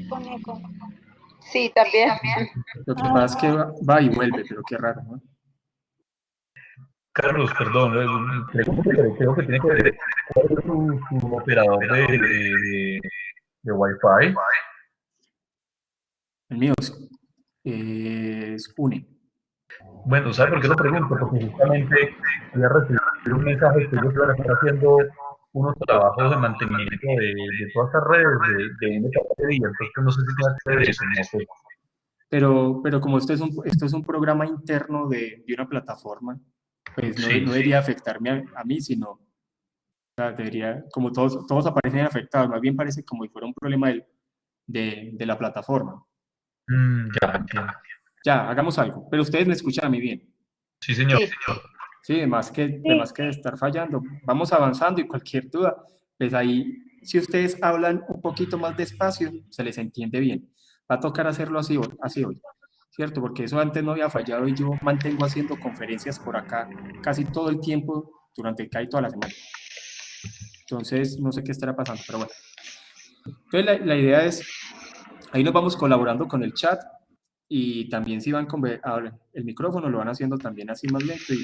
Con eco. Sí, también. Lo que pasa es que va y vuelve, pero qué raro, ¿no? Carlos, perdón, pregunto, pero creo que tiene que ver cuál es su operador de Wi-Fi. El mío es UNE. Bueno, ¿sabe por qué lo pregunto? Porque justamente voy a recibir un mensaje que ellos van a estar haciendo unos trabajos de mantenimiento de todas estas redes de un día, entonces no sé si tiene que ver eso, no sé. Pero como esto es un programa interno de una plataforma, pues no, Sí, no debería afectarme a mí, sino, o sea, debería, como todos aparecen afectados, más bien parece como si fuera un problema de la plataforma. ya entiendo. Ya, hagamos algo, pero ustedes me escuchan a mí bien. Sí, señor. Sí. Sí, además que estar fallando, vamos avanzando y cualquier duda, pues ahí, si ustedes hablan un poquito más despacio, se les entiende bien. Va a tocar hacerlo así hoy, ¿cierto? Porque eso antes no había fallado y yo mantengo haciendo conferencias por acá casi todo el tiempo durante casi toda la semana. Entonces, no sé qué estará pasando, pero bueno. Entonces, la idea es, ahí nos vamos colaborando con el chat y también si van con el micrófono lo van haciendo también así más lento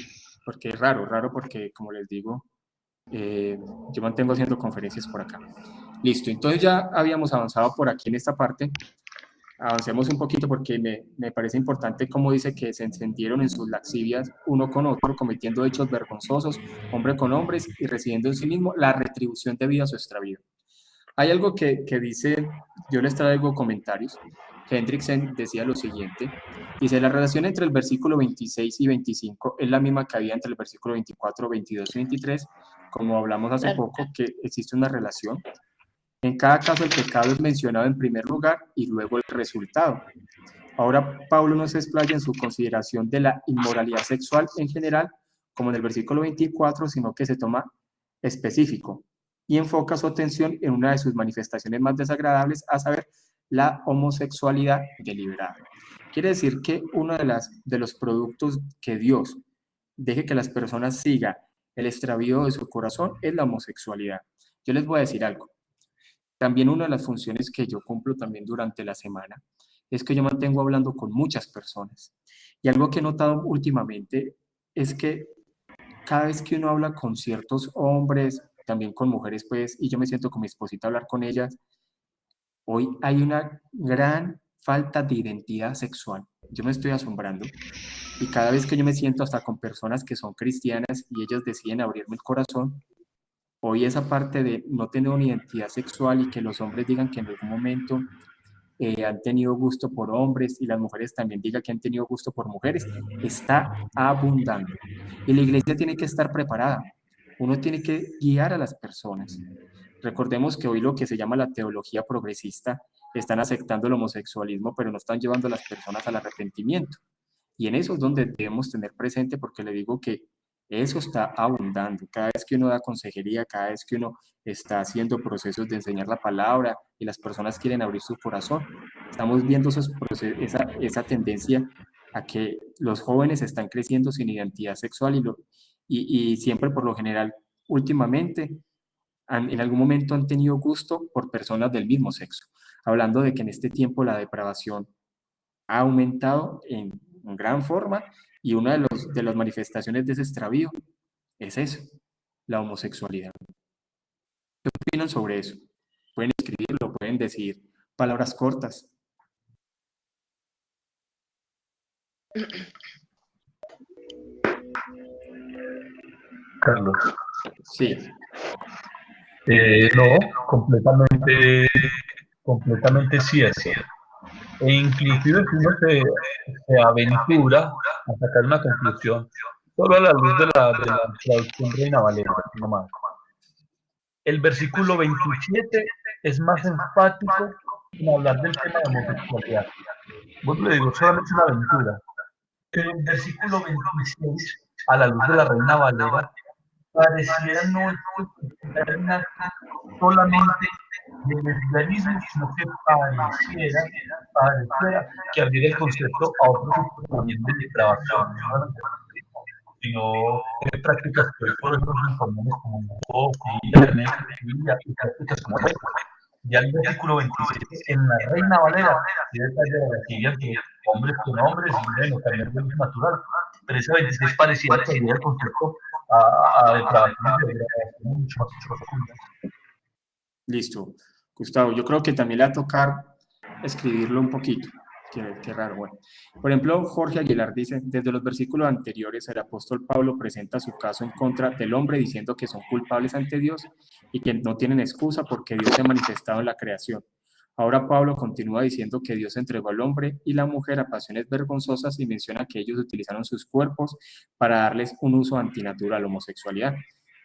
porque es raro porque como les digo, yo mantengo haciendo conferencias por acá. Listo, entonces ya habíamos avanzado por aquí en esta parte. Avancemos un poquito porque me parece importante como dice que se encendieron en sus laxivias uno con otro, cometiendo hechos vergonzosos, hombre con hombres y recibiendo en sí mismo la retribución debida a su extravío. Hay algo que dice, yo les traigo comentarios. Hendrickson decía lo siguiente, dice, la relación entre el versículo 26 y 25 es la misma que había entre el versículo 24, 22 y 23, como hablamos hace poco, que existe una relación. En cada caso el pecado es mencionado en primer lugar y luego el resultado. Ahora Pablo no se explaya en su consideración de la inmoralidad sexual en general, como en el versículo 24, sino que se toma específico y enfoca su atención en una de sus manifestaciones más desagradables, a saber, la homosexualidad deliberada. Quiere decir que uno de los productos que Dios deje que las personas sigan el extravío de su corazón es la homosexualidad. Yo les voy a decir algo. También una de las funciones que yo cumplo también durante la semana es que yo mantengo hablando con muchas personas. Y algo que he notado últimamente es que cada vez que uno habla con ciertos hombres, también con mujeres, pues, y yo me siento con mi esposita a hablar con ellas, hoy hay una gran falta de identidad sexual. Yo me estoy asombrando. Y cada vez que yo me siento hasta con personas que son cristianas y ellas deciden abrirme el corazón, hoy esa parte de no tener una identidad sexual y que los hombres digan que en algún momento han tenido gusto por hombres y las mujeres también digan que han tenido gusto por mujeres, está abundando. Y la iglesia tiene que estar preparada. Uno tiene que guiar a las personas. Recordemos que hoy lo que se llama la teología progresista están aceptando el homosexualismo, pero no están llevando a las personas al arrepentimiento. Y en eso es donde debemos tener presente, porque le digo que eso está abundando. Cada vez que uno da consejería, cada vez que uno está haciendo procesos de enseñar la palabra y las personas quieren abrir su corazón, estamos viendo esa tendencia a que los jóvenes están creciendo sin identidad sexual y siempre por lo general, últimamente, en algún momento han tenido gusto por personas del mismo sexo. Hablando de que en este tiempo la depravación ha aumentado en gran forma y una de las manifestaciones de ese extravío es eso, la homosexualidad. ¿Qué opinan sobre eso? Pueden escribirlo, pueden decir palabras cortas. Carlos. Sí. No, completamente cierto. E inclusive si uno se aventura a sacar una conclusión, solo a la luz de la traducción Reina Valera, no más. El versículo 27 es más enfático en hablar del tema de homosexualidad. Vos le digo, solamente una aventura. Pero el versículo 26, a la luz de la Reina Valera, pareciera no explicar nada solamente del lesbianismo, sino que pareciera que abriera el concepto a otro tipo también de depravación, sino de prácticas que por eso son comunes como homofilia, necrofilia y prácticas como esta. Ya el versículo 27, en la Reina Valera, se detalla la siguiente: hombres con hombres, bueno, también es natural. Pero ese 26 parecía que ayuda el concepto a depravaciones de degradación mucho más profundas. Listo. Gustavo, yo creo que también le va a tocar escribirlo un poquito. Qué raro, bueno. Por ejemplo, Jorge Aguilar dice, desde los versículos anteriores, el apóstol Pablo presenta su caso en contra del hombre diciendo que son culpables ante Dios y que no tienen excusa porque Dios se ha manifestado en la creación. Ahora Pablo continúa diciendo que Dios entregó al hombre y la mujer a pasiones vergonzosas y menciona que ellos utilizaron sus cuerpos para darles un uso antinatural, homosexualidad.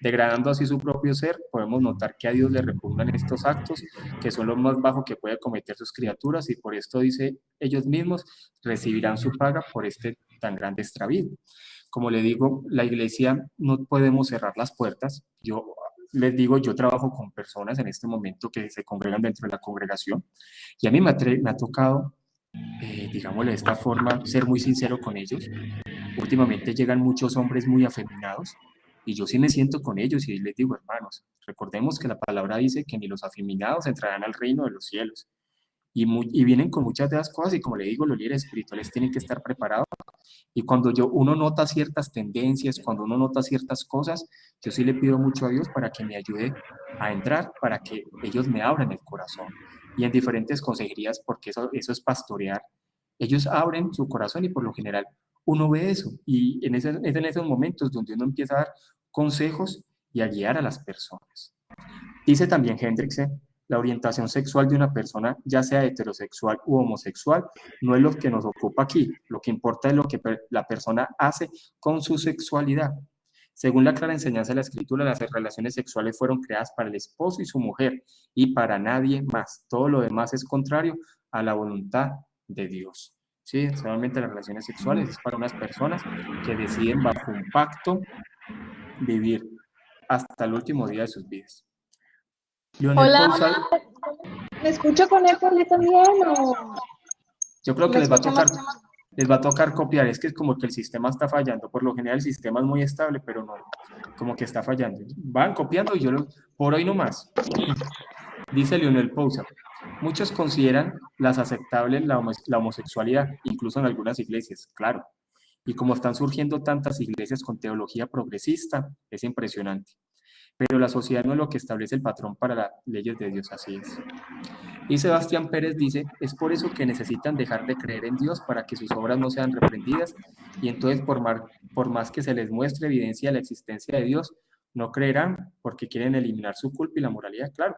Degradando así su propio ser, podemos notar que a Dios le repugnan estos actos, que son lo más bajo que puede cometer sus criaturas, y por esto dice ellos mismos, recibirán su paga por este tan grande extravío. Como le digo, la iglesia no podemos cerrar las puertas. Yo les digo, yo trabajo con personas en este momento que se congregan dentro de la congregación, y a mí me ha tocado, digámosle de esta forma, ser muy sincero con ellos. Últimamente llegan muchos hombres muy afeminados, y yo sí me siento con ellos y les digo, hermanos, recordemos que la palabra dice que ni los afeminados entrarán al reino de los cielos. Y vienen con muchas de las cosas, y como le digo, los líderes espirituales tienen que estar preparados. Y cuando uno nota ciertas tendencias, cuando uno nota ciertas cosas, yo sí le pido mucho a Dios para que me ayude a entrar, para que ellos me abran el corazón. Y en diferentes consejerías, porque eso es pastorear, ellos abren su corazón y por lo general uno ve eso. Y es en esos momentos donde uno empieza a dar consejos y a guiar a las personas. Dice también Hendrickson, la orientación sexual de una persona, ya sea heterosexual u homosexual, no es lo que nos ocupa aquí. Lo que importa es lo que la persona hace con su sexualidad. Según la clara enseñanza de la Escritura, las relaciones sexuales fueron creadas para el esposo y su mujer y para nadie más. Todo lo demás es contrario a la voluntad de Dios. Sí, solamente las relaciones sexuales es para unas personas que deciden bajo un pacto vivir hasta el último día de sus vidas. Lionel Hola, Pousal, ¿me escucho con eco también o yo creo que me les va escucha más? a tocar copiar. Es que es como que el sistema está fallando. Por lo general el sistema es muy estable, pero no, como que está fallando. Van copiando y por hoy no más. Dice Lionel Pousal, muchos consideran las aceptables la homosexualidad, incluso en algunas iglesias, claro. Y como están surgiendo tantas iglesias con teología progresista, es impresionante. Pero la sociedad no es lo que establece el patrón para las leyes de Dios, así es. Y Sebastián Pérez dice, es por eso que necesitan dejar de creer en Dios para que sus obras no sean reprendidas, y entonces por más que se les muestre evidencia de la existencia de Dios, no creerán porque quieren eliminar su culpa y la moralidad, claro.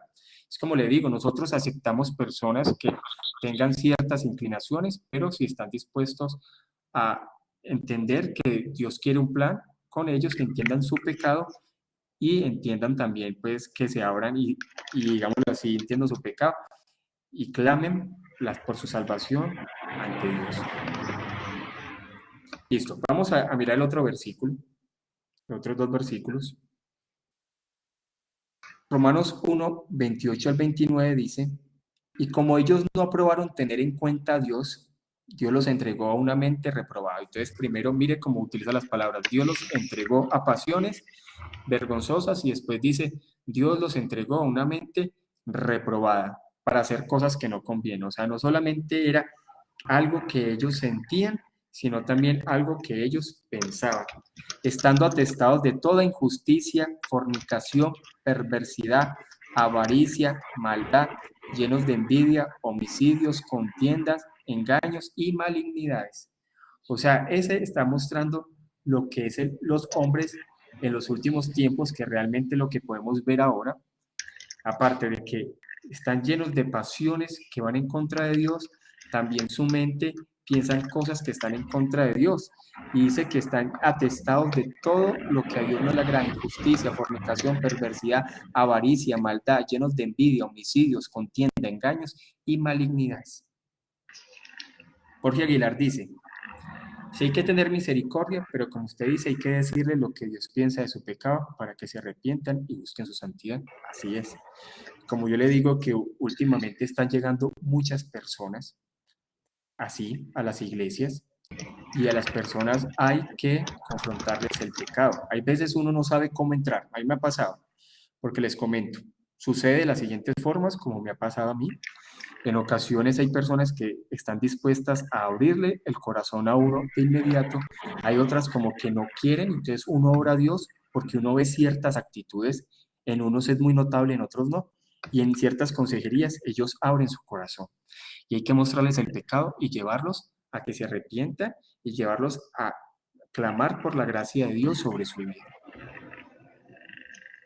Es como le digo, nosotros aceptamos personas que tengan ciertas inclinaciones, pero si están dispuestos a entender que Dios quiere un plan con ellos, que entiendan su pecado y entiendan también pues que se abran y digámoslo así, entiendan su pecado y clamen por su salvación ante Dios. Listo, vamos a mirar el otro versículo, los otros dos versículos. Romanos 1, 28 al 29 dice, y como ellos no aprobaron tener en cuenta a Dios, Dios los entregó a una mente reprobada. Entonces, primero mire cómo utiliza las palabras. Dios los entregó a pasiones vergonzosas y después dice, Dios los entregó a una mente reprobada para hacer cosas que no convienen. O sea, no solamente era algo que ellos sentían, sino también algo que ellos pensaban, estando atestados de toda injusticia, fornicación, perversidad, avaricia, maldad, llenos de envidia, homicidios, contiendas, engaños y malignidades. O sea, ese está mostrando lo que es los hombres en los últimos tiempos, que realmente lo que podemos ver ahora, aparte de que están llenos de pasiones que van en contra de Dios, también su mente piensa en cosas que están en contra de Dios y dice que están atestados de todo lo que a Dios no le agrada: injusticia, fornicación, perversidad, avaricia, maldad, llenos de envidia, homicidios, contienda, engaños y malignidades. Jorge Aguilar dice, sí hay que tener misericordia, pero como usted dice, hay que decirle lo que Dios piensa de su pecado para que se arrepientan y busquen su santidad. Así es. Como yo le digo que últimamente están llegando muchas personas así a las iglesias, y a las personas hay que confrontarles el pecado. Hay veces uno no sabe cómo entrar. A mí me ha pasado, porque les comento. Sucede de las siguientes formas, como me ha pasado a mí. En ocasiones hay personas que están dispuestas a abrirle el corazón a uno de inmediato. Hay otras como que no quieren, entonces uno ora a Dios porque uno ve ciertas actitudes. En unos es muy notable, en otros no. Y en ciertas consejerías ellos abren su corazón. Y hay que mostrarles el pecado y llevarlos a que se arrepientan y llevarlos a clamar por la gracia de Dios sobre su vida.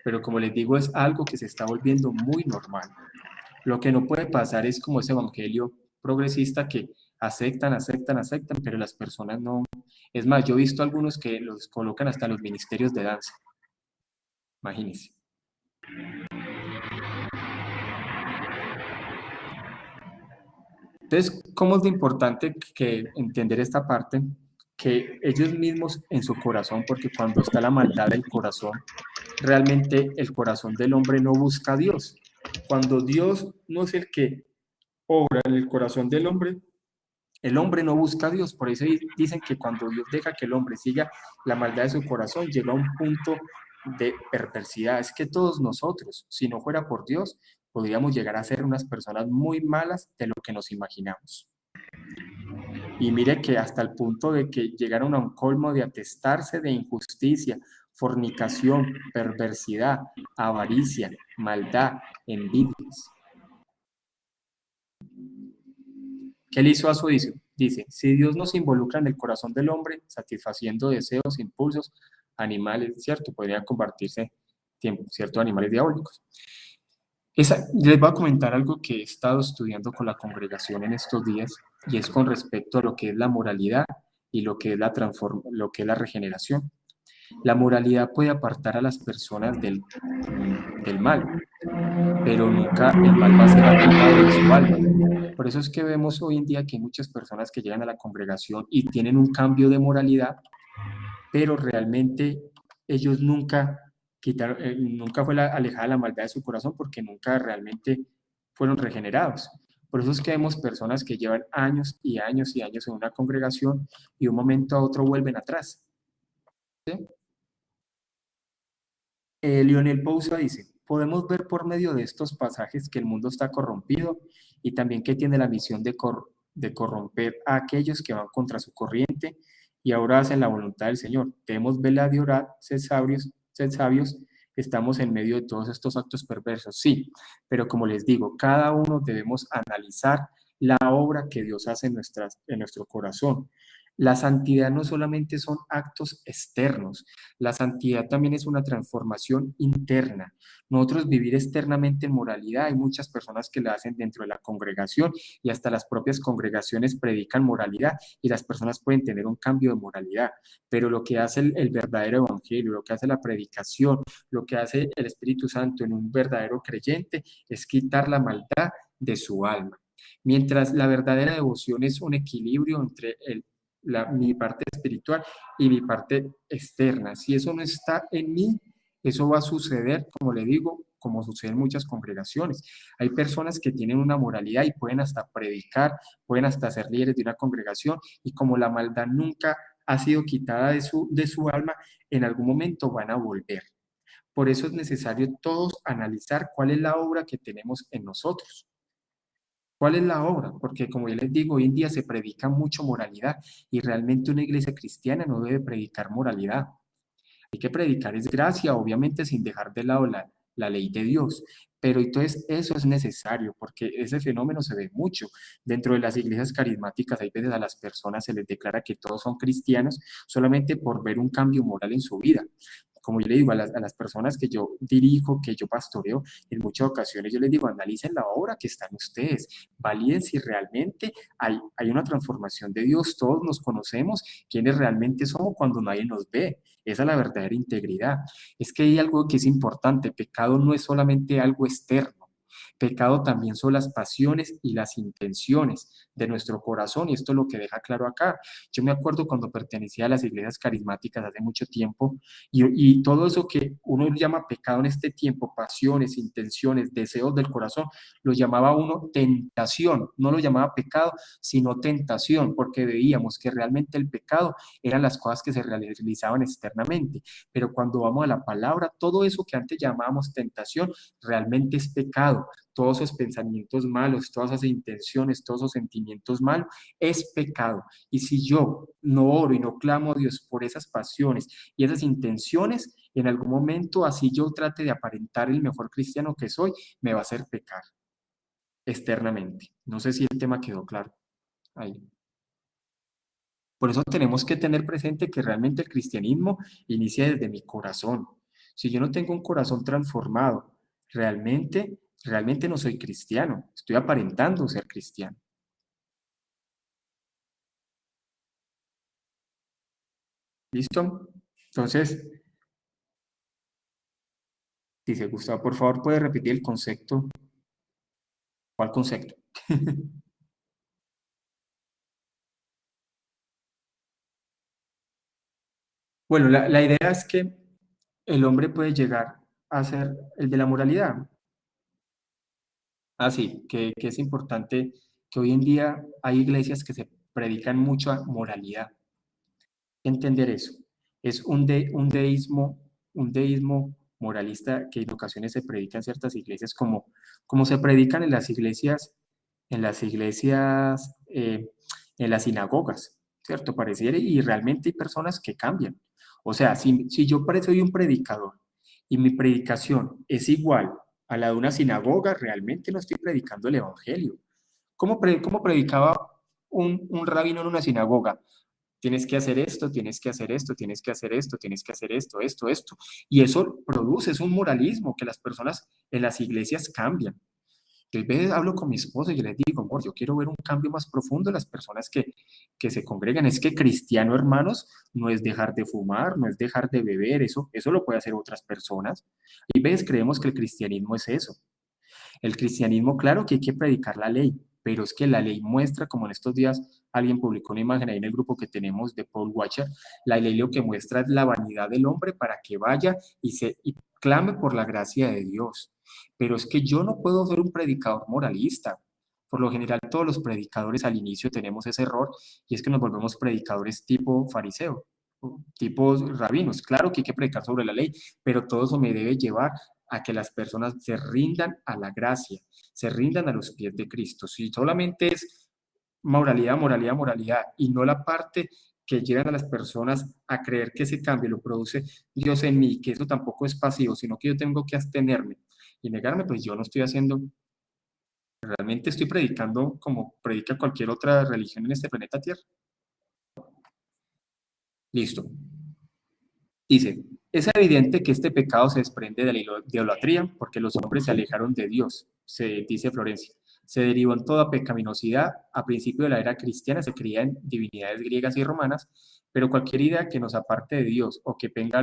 Pero como les digo, es algo que se está volviendo muy normal. Lo que no puede pasar es como ese evangelio progresista que aceptan, pero las personas no. Es más, yo he visto algunos que los colocan hasta en los ministerios de danza. Imagínense. Entonces, ¿cómo es de importante que entender esta parte? Que ellos mismos en su corazón, porque cuando está la maldad del corazón, realmente el corazón del hombre no busca a Dios. Cuando Dios no es el que obra en el corazón del hombre, el hombre no busca a Dios. Por eso dicen que cuando Dios deja que el hombre siga la maldad de su corazón, llega a un punto de perversidad. Es que todos nosotros, si no fuera por Dios, podríamos llegar a ser unas personas muy malas de lo que nos imaginamos. Y mire que hasta el punto de que llegaron a un colmo de atestarse de injusticia, fornicación, perversidad, avaricia, maldad, envidias. ¿Qué le hizo a su juicio? Dice, si Dios nos involucra en el corazón del hombre, satisfaciendo deseos, impulsos, animales, ¿cierto? Podrían convertirse en ciertos animales diabólicos. Les voy a comentar algo que he estado estudiando con la congregación en estos días, y es con respecto a lo que es la moralidad y lo que es la regeneración. La moralidad puede apartar a las personas del mal, pero nunca el mal va a ser quitado de su alma. Por eso es que vemos hoy en día que hay muchas personas que llegan a la congregación y tienen un cambio de moralidad, pero realmente ellos nunca fue alejada la maldad de su corazón, porque nunca realmente fueron regenerados. Por eso es que vemos personas que llevan años y años y años en una congregación y de un momento a otro vuelven atrás. ¿Sí? Lionel Pousa dice, podemos ver por medio de estos pasajes que el mundo está corrompido y también que tiene la misión de corromper a aquellos que van contra su corriente y ahora hacen la voluntad del Señor. Debemos velar y orar, ser sabios, estamos en medio de todos estos actos perversos, sí, pero como les digo, cada uno debemos analizar la obra que Dios hace en nuestro corazón. La santidad no solamente son actos externos, la santidad también es una transformación interna. Nosotros vivir externamente en moralidad, hay muchas personas que la hacen dentro de la congregación y hasta las propias congregaciones predican moralidad y las personas pueden tener un cambio de moralidad, pero lo que hace el verdadero evangelio, lo que hace la predicación, lo que hace el Espíritu Santo en un verdadero creyente es quitar la maldad de su alma. Mientras la verdadera devoción es un equilibrio entre mi parte espiritual y mi parte externa. Si eso no está en mí, eso va a suceder, como le digo, como sucede en muchas congregaciones. Hay personas que tienen una moralidad y pueden hasta predicar, pueden hasta ser líderes de una congregación y como la maldad nunca ha sido quitada de su alma, en algún momento van a volver. Por eso es necesario todos analizar cuál es la obra que tenemos en nosotros. ¿Cuál es la obra? Porque como yo les digo, hoy en día se predica mucho moralidad y realmente una iglesia cristiana no debe predicar moralidad. Hay que predicar es gracia, obviamente sin dejar de lado la ley de Dios. Pero entonces eso es necesario porque ese fenómeno se ve mucho. Dentro de las iglesias carismáticas hay veces a las personas se les declara que todos son cristianos solamente por ver un cambio moral en su vida. Como yo le digo a las personas que yo dirijo, que yo pastoreo, en muchas ocasiones yo les digo, analicen la obra que están ustedes, validen si realmente hay una transformación de Dios, todos nos conocemos, quiénes realmente somos cuando nadie nos ve. Esa es la verdadera integridad. Es que hay algo que es importante, pecado no es solamente algo externo, Pecado también son las pasiones y las intenciones de nuestro corazón, y esto es lo que deja claro acá. Yo me acuerdo cuando pertenecía a las iglesias carismáticas hace mucho tiempo, y todo eso que uno llama pecado en este tiempo, pasiones, intenciones, deseos del corazón, lo llamaba uno tentación, no lo llamaba pecado, sino tentación, porque veíamos que realmente el pecado eran las cosas que se realizaban externamente, pero cuando vamos a la palabra, todo eso que antes llamábamos tentación, realmente es pecado. Todos esos pensamientos malos, todas esas intenciones, todos esos sentimientos malos, es pecado. Y si yo no oro y no clamo a Dios por esas pasiones y esas intenciones, en algún momento, así yo trate de aparentar el mejor cristiano que soy, me va a hacer pecar externamente. No sé si el tema quedó claro ahí. Por eso tenemos que tener presente que realmente el cristianismo inicia desde mi corazón. Si yo no tengo un corazón transformado, realmente no soy cristiano. Estoy aparentando ser cristiano. ¿Listo? Entonces, dice Gustavo, por favor, ¿puede repetir el concepto? ¿Cuál concepto? Bueno, la idea es que el hombre puede llegar a ser el de la moralidad. Así que es importante que hoy en día hay iglesias que se predican mucha moralidad. Entender eso. Es un deísmo moralista que en ocasiones se predica en ciertas iglesias como se predican en las iglesias, en las sinagogas, ¿cierto? Pareciera, y realmente hay personas que cambian. O sea, si yo soy un predicador y mi predicación es igual a la de una sinagoga, realmente no estoy predicando el evangelio. ¿Cómo predicaba un rabino en una sinagoga? Tienes que hacer esto, tienes que hacer esto, tienes que hacer esto, tienes que hacer esto, esto. Y eso produce, es un moralismo que las personas en las iglesias cambian. Yo a veces hablo con mi esposo y yo les digo, amor, yo quiero ver un cambio más profundo en las personas que se congregan. Es que cristiano, hermanos, no es dejar de fumar, no es dejar de beber, eso lo puede hacer otras personas. Y a veces creemos que el cristianismo es eso. El cristianismo, claro que hay que predicar la ley, pero es que la ley muestra, como en estos días alguien publicó una imagen ahí en el grupo que tenemos de Paul Watcher, la ley lo que muestra es la vanidad del hombre para que vaya y clame por la gracia de Dios. Pero es que yo no puedo ser un predicador moralista. Por lo general, todos los predicadores al inicio tenemos ese error y es que nos volvemos predicadores tipo fariseo, tipo rabinos. Claro que hay que predicar sobre la ley, pero todo eso me debe llevar a que las personas se rindan a la gracia, se rindan a los pies de Cristo. Si solamente es moralidad, moralidad, moralidad, y no la parte que llevan a las personas a creer que ese cambio lo produce Dios en mí, que eso tampoco es pasivo, sino que yo tengo que abstenerme y negarme, pues yo no estoy haciendo, realmente estoy predicando como predica cualquier otra religión en este planeta Tierra. Listo. Dice, es evidente que este pecado se desprende de la idolatría porque los hombres se alejaron de Dios, se dice Florencia. Se derivó en toda pecaminosidad. A principio de la era cristiana se creía en divinidades griegas y romanas, pero cualquier idea que nos aparte de Dios o que ponga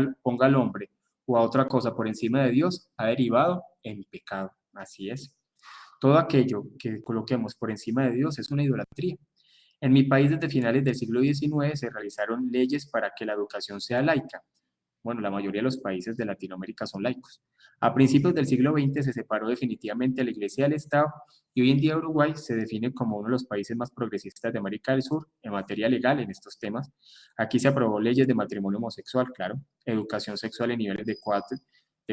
al hombre o a otra cosa por encima de Dios ha derivado en pecado. Así es. Todo aquello que coloquemos por encima de Dios es una idolatría. En mi país, desde finales del siglo XIX, se realizaron leyes para que la educación sea laica. Bueno, la mayoría de los países de Latinoamérica son laicos. A principios del siglo XX se separó definitivamente la Iglesia del Estado y hoy en día Uruguay se define como uno de los países más progresistas de América del Sur en materia legal en estos temas. Aquí se aprobó leyes de matrimonio homosexual, claro, educación sexual en niveles de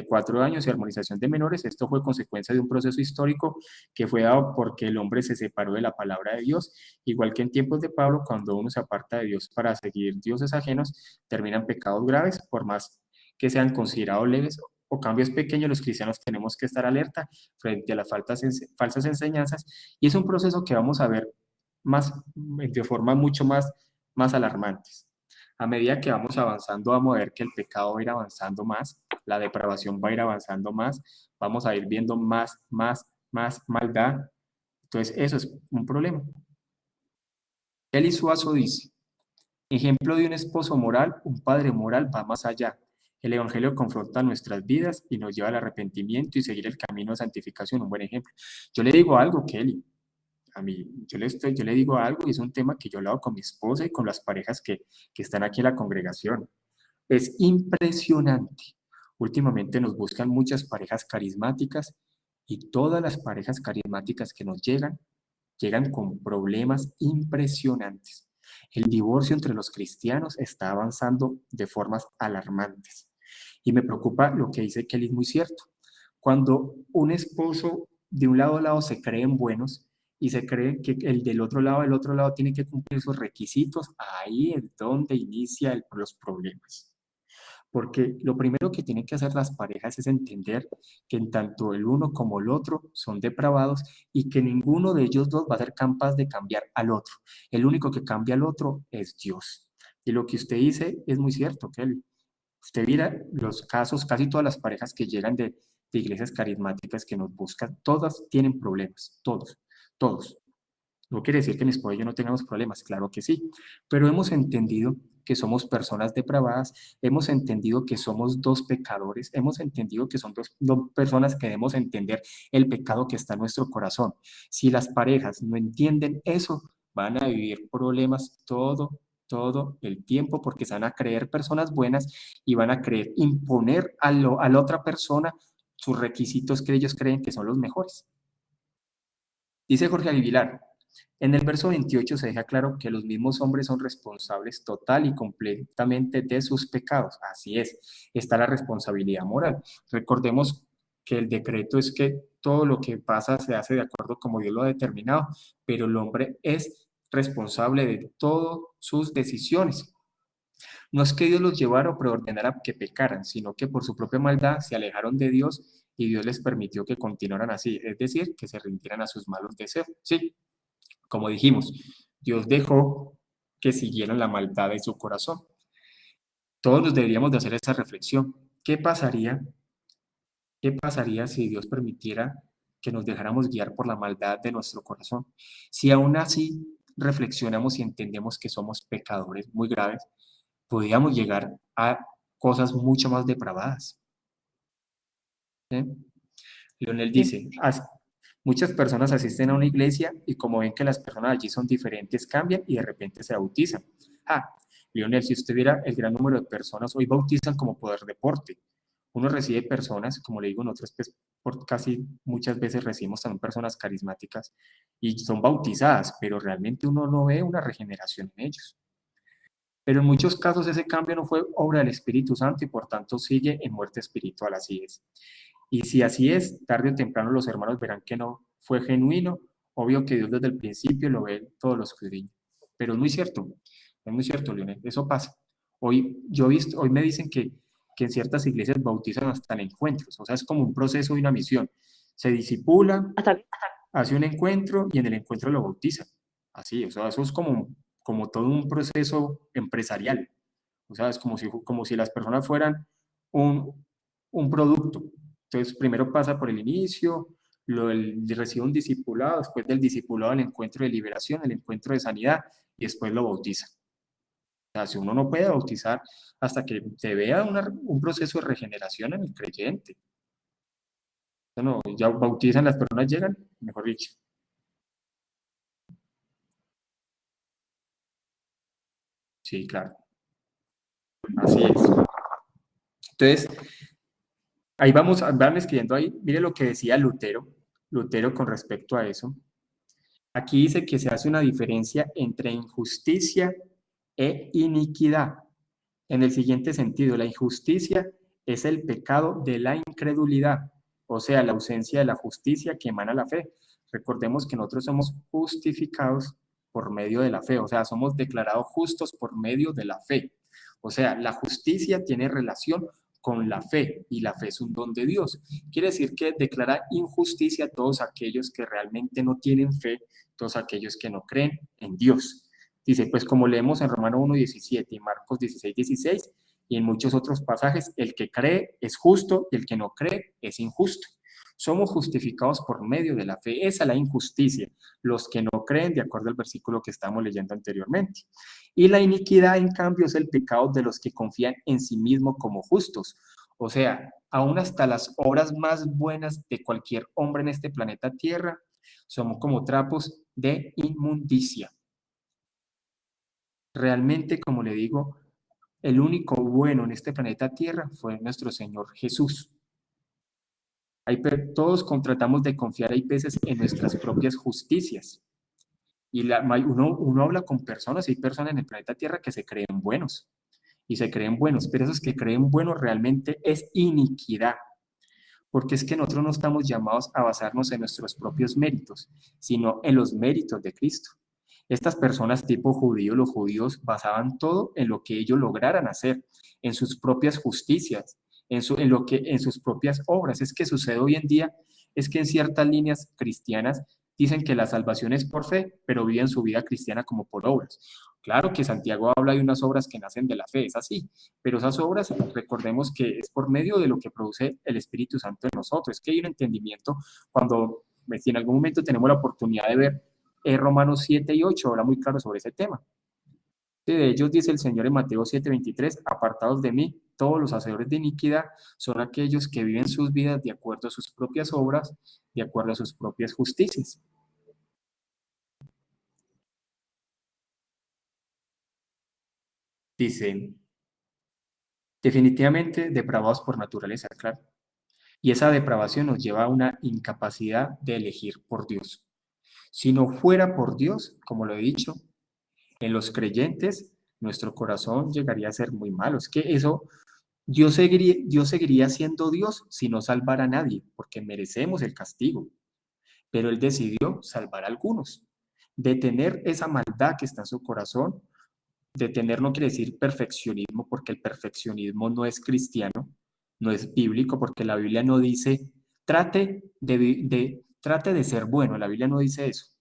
4 años y armonización de menores. Esto fue consecuencia de un proceso histórico que fue dado porque el hombre se separó de la palabra de Dios, igual que en tiempos de Pablo, cuando uno se aparta de Dios para seguir dioses ajenos, terminan pecados graves, por más que sean considerados leves o cambios pequeños, los cristianos tenemos que estar alerta frente a las falsas enseñanzas, y es un proceso que vamos a ver de forma mucho más alarmantes. A medida que vamos avanzando, vamos a ver que el pecado va a ir avanzando más, la depravación va a ir avanzando más, vamos a ir viendo más maldad. Entonces, eso es un problema. Eli Suazo dice, ejemplo de un esposo moral, un padre moral va más allá. El Evangelio confronta nuestras vidas y nos lleva al arrepentimiento y seguir el camino de santificación, un buen ejemplo. Yo le digo algo, Kelly, a mí, yo le digo algo y es un tema que yo he hablado con mi esposa y con las parejas que están aquí en la congregación. Es impresionante. Últimamente nos buscan muchas parejas carismáticas y todas las parejas carismáticas que nos llegan con problemas impresionantes. El divorcio entre los cristianos está avanzando de formas alarmantes. Y me preocupa lo que dice Kelly, es muy cierto. Cuando un esposo de un lado a lado se creen buenos y se cree que el del otro lado tiene que cumplir esos requisitos, ahí es donde inicia los problemas. Porque lo primero que tienen que hacer las parejas es entender que en tanto el uno como el otro son depravados y que ninguno de ellos dos va a ser capaz de cambiar al otro. El único que cambia al otro es Dios. Y lo que usted dice es muy cierto, Kelly. Usted mira los casos, casi todas las parejas que llegan de iglesias carismáticas que nos buscan, todas tienen problemas, todos. No quiere decir que mi esposa y yo no tengamos problemas, claro que sí, pero hemos entendido que somos personas depravadas, hemos entendido que somos dos pecadores, hemos entendido que son dos personas que debemos entender el pecado que está en nuestro corazón. Si las parejas no entienden eso, van a vivir problemas todo el tiempo porque se van a creer personas buenas y van a creer imponer a la otra persona sus requisitos que ellos creen que son los mejores. Dice Jorge Aguilar, en el verso 28 se deja claro que los mismos hombres son responsables total y completamente de sus pecados. Así es, está la responsabilidad moral. Recordemos que el decreto es que todo lo que pasa se hace de acuerdo como Dios lo ha determinado, pero el hombre es responsable de todas sus decisiones. No es que Dios los llevara o preordenara a que pecaran, sino que por su propia maldad se alejaron de Dios y Dios les permitió que continuaran así, es decir, que se rindieran a sus malos deseos. Sí, como dijimos, Dios dejó que siguieran la maldad de su corazón. Todos nos deberíamos de hacer esa reflexión. ¿Qué pasaría si Dios permitiera que nos dejáramos guiar por la maldad de nuestro corazón? Si aún así reflexionamos y entendemos que somos pecadores muy graves, podríamos llegar a cosas mucho más depravadas. ¿Sí? Leonel dice, muchas personas asisten a una iglesia y como ven que las personas allí son diferentes, cambian y de repente se bautizan. Leonel, si usted viera el gran número de personas, hoy bautizan como poder deporte. Uno recibe personas, como le digo, nosotros pues, casi muchas veces recibimos también personas carismáticas y son bautizadas, pero realmente uno no ve una regeneración en ellos. Pero en muchos casos ese cambio no fue obra del Espíritu Santo y por tanto sigue en muerte espiritual, así es. Y si así es, tarde o temprano los hermanos verán que no fue genuino. Obvio que Dios desde el principio lo ve todos los escudriña. Pero es muy cierto, Leonel, eso pasa. Hoy me dicen que en ciertas iglesias bautizan hasta en encuentros, o sea, es como un proceso y una misión. Se disipula, hace un encuentro y en el encuentro lo bautizan. Así, o sea, eso es como todo un proceso empresarial. O sea, es como si las personas fueran un producto. Entonces, primero pasa por el inicio, recibe un discipulado, después del discipulado el encuentro de liberación, el encuentro de sanidad, y después lo bautiza. O sea, si uno no puede bautizar hasta que se vea un proceso de regeneración en el creyente. No, ya bautizan, las personas llegan, mejor dicho. Sí, claro. Así es. Entonces, ahí van escribiendo ahí, mire lo que decía Lutero con respecto a eso. Aquí dice que se hace una diferencia entre injusticia e iniquidad. En el siguiente sentido, la injusticia es el pecado de la incredulidad, o sea, la ausencia de la justicia que emana la fe. Recordemos que nosotros somos justificados por medio de la fe, o sea, somos declarados justos por medio de la fe. O sea, la justicia tiene relación con la fe, y la fe es un don de Dios. Quiere decir que declara injusticia a todos aquellos que realmente no tienen fe, todos aquellos que no creen en Dios. Dice, pues como leemos en Romanos 1:17 y Marcos 16:16 y en muchos otros pasajes, el que cree es justo y el que no cree es injusto. Somos justificados por medio de la fe. Esa es la injusticia. Los que no creen, de acuerdo al versículo que estamos leyendo anteriormente. Y la iniquidad, en cambio, es el pecado de los que confían en sí mismos como justos. O sea, aún hasta las obras más buenas de cualquier hombre en este planeta Tierra somos como trapos de inmundicia. Realmente, como le digo, el único bueno en este planeta Tierra fue nuestro Señor Jesús. Todos tratamos de confiar, hay veces, en nuestras propias justicias. Y uno habla con personas, hay personas en el planeta Tierra que se creen buenos. Y se creen buenos, pero esos que creen buenos realmente es iniquidad. Porque es que nosotros no estamos llamados a basarnos en nuestros propios méritos, sino en los méritos de Cristo. Estas personas tipo judío, los judíos basaban todo en lo que ellos lograran hacer, en sus propias justicias, en sus propias obras. Es que sucede hoy en día, es que en ciertas líneas cristianas dicen que la salvación es por fe, pero viven su vida cristiana como por obras. Claro que Santiago habla de unas obras que nacen de la fe, es así, pero esas obras, recordemos que es por medio de lo que produce el Espíritu Santo en nosotros. Es que hay un entendimiento cuando, si en algún momento tenemos la oportunidad de ver Romanos 7 y 8, habla muy claro sobre ese tema. De ellos dice el Señor en Mateo 7:23, apartados de mí, todos los hacedores de iniquidad son aquellos que viven sus vidas de acuerdo a sus propias obras, de acuerdo a sus propias justicias. Dice, definitivamente depravados por naturaleza, claro. Y esa depravación nos lleva a una incapacidad de elegir por Dios. Si no fuera por Dios, como lo he dicho, en los creyentes, nuestro corazón llegaría a ser muy malo. Es que eso, Dios seguiría siendo Dios si no salvara a nadie, porque merecemos el castigo. Pero Él decidió salvar a algunos. Detener esa maldad que está en su corazón. Detener no quiere decir perfeccionismo, porque el perfeccionismo no es cristiano, no es bíblico, porque la Biblia no dice, trate de ser bueno, la Biblia no dice eso.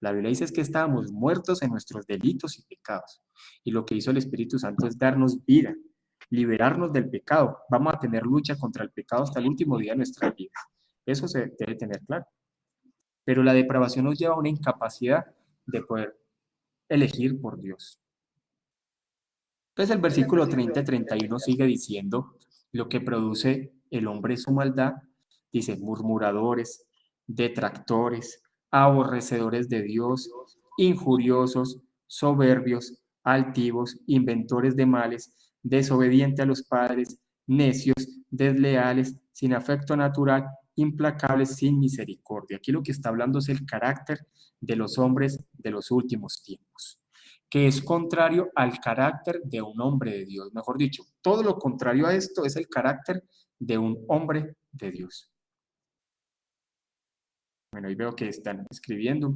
La Biblia dice es que estábamos muertos en nuestros delitos y pecados. Y lo que hizo el Espíritu Santo es darnos vida, liberarnos del pecado. Vamos a tener lucha contra el pecado hasta el último día de nuestra vida. Eso se debe tener claro. Pero la depravación nos lleva a una incapacidad de poder elegir por Dios. Entonces el versículo 30-31 sigue diciendo lo que produce el hombre su maldad. Dice, murmuradores, detractores, aborrecedores de Dios, injuriosos, soberbios, altivos, inventores de males, desobedientes a los padres, necios, desleales, sin afecto natural, implacables, sin misericordia. Aquí lo que está hablando es el carácter de los hombres de los últimos tiempos, que es contrario al carácter de un hombre de Dios. Mejor dicho, todo lo contrario a esto es el carácter de un hombre de Dios. Bueno, ahí veo que están escribiendo.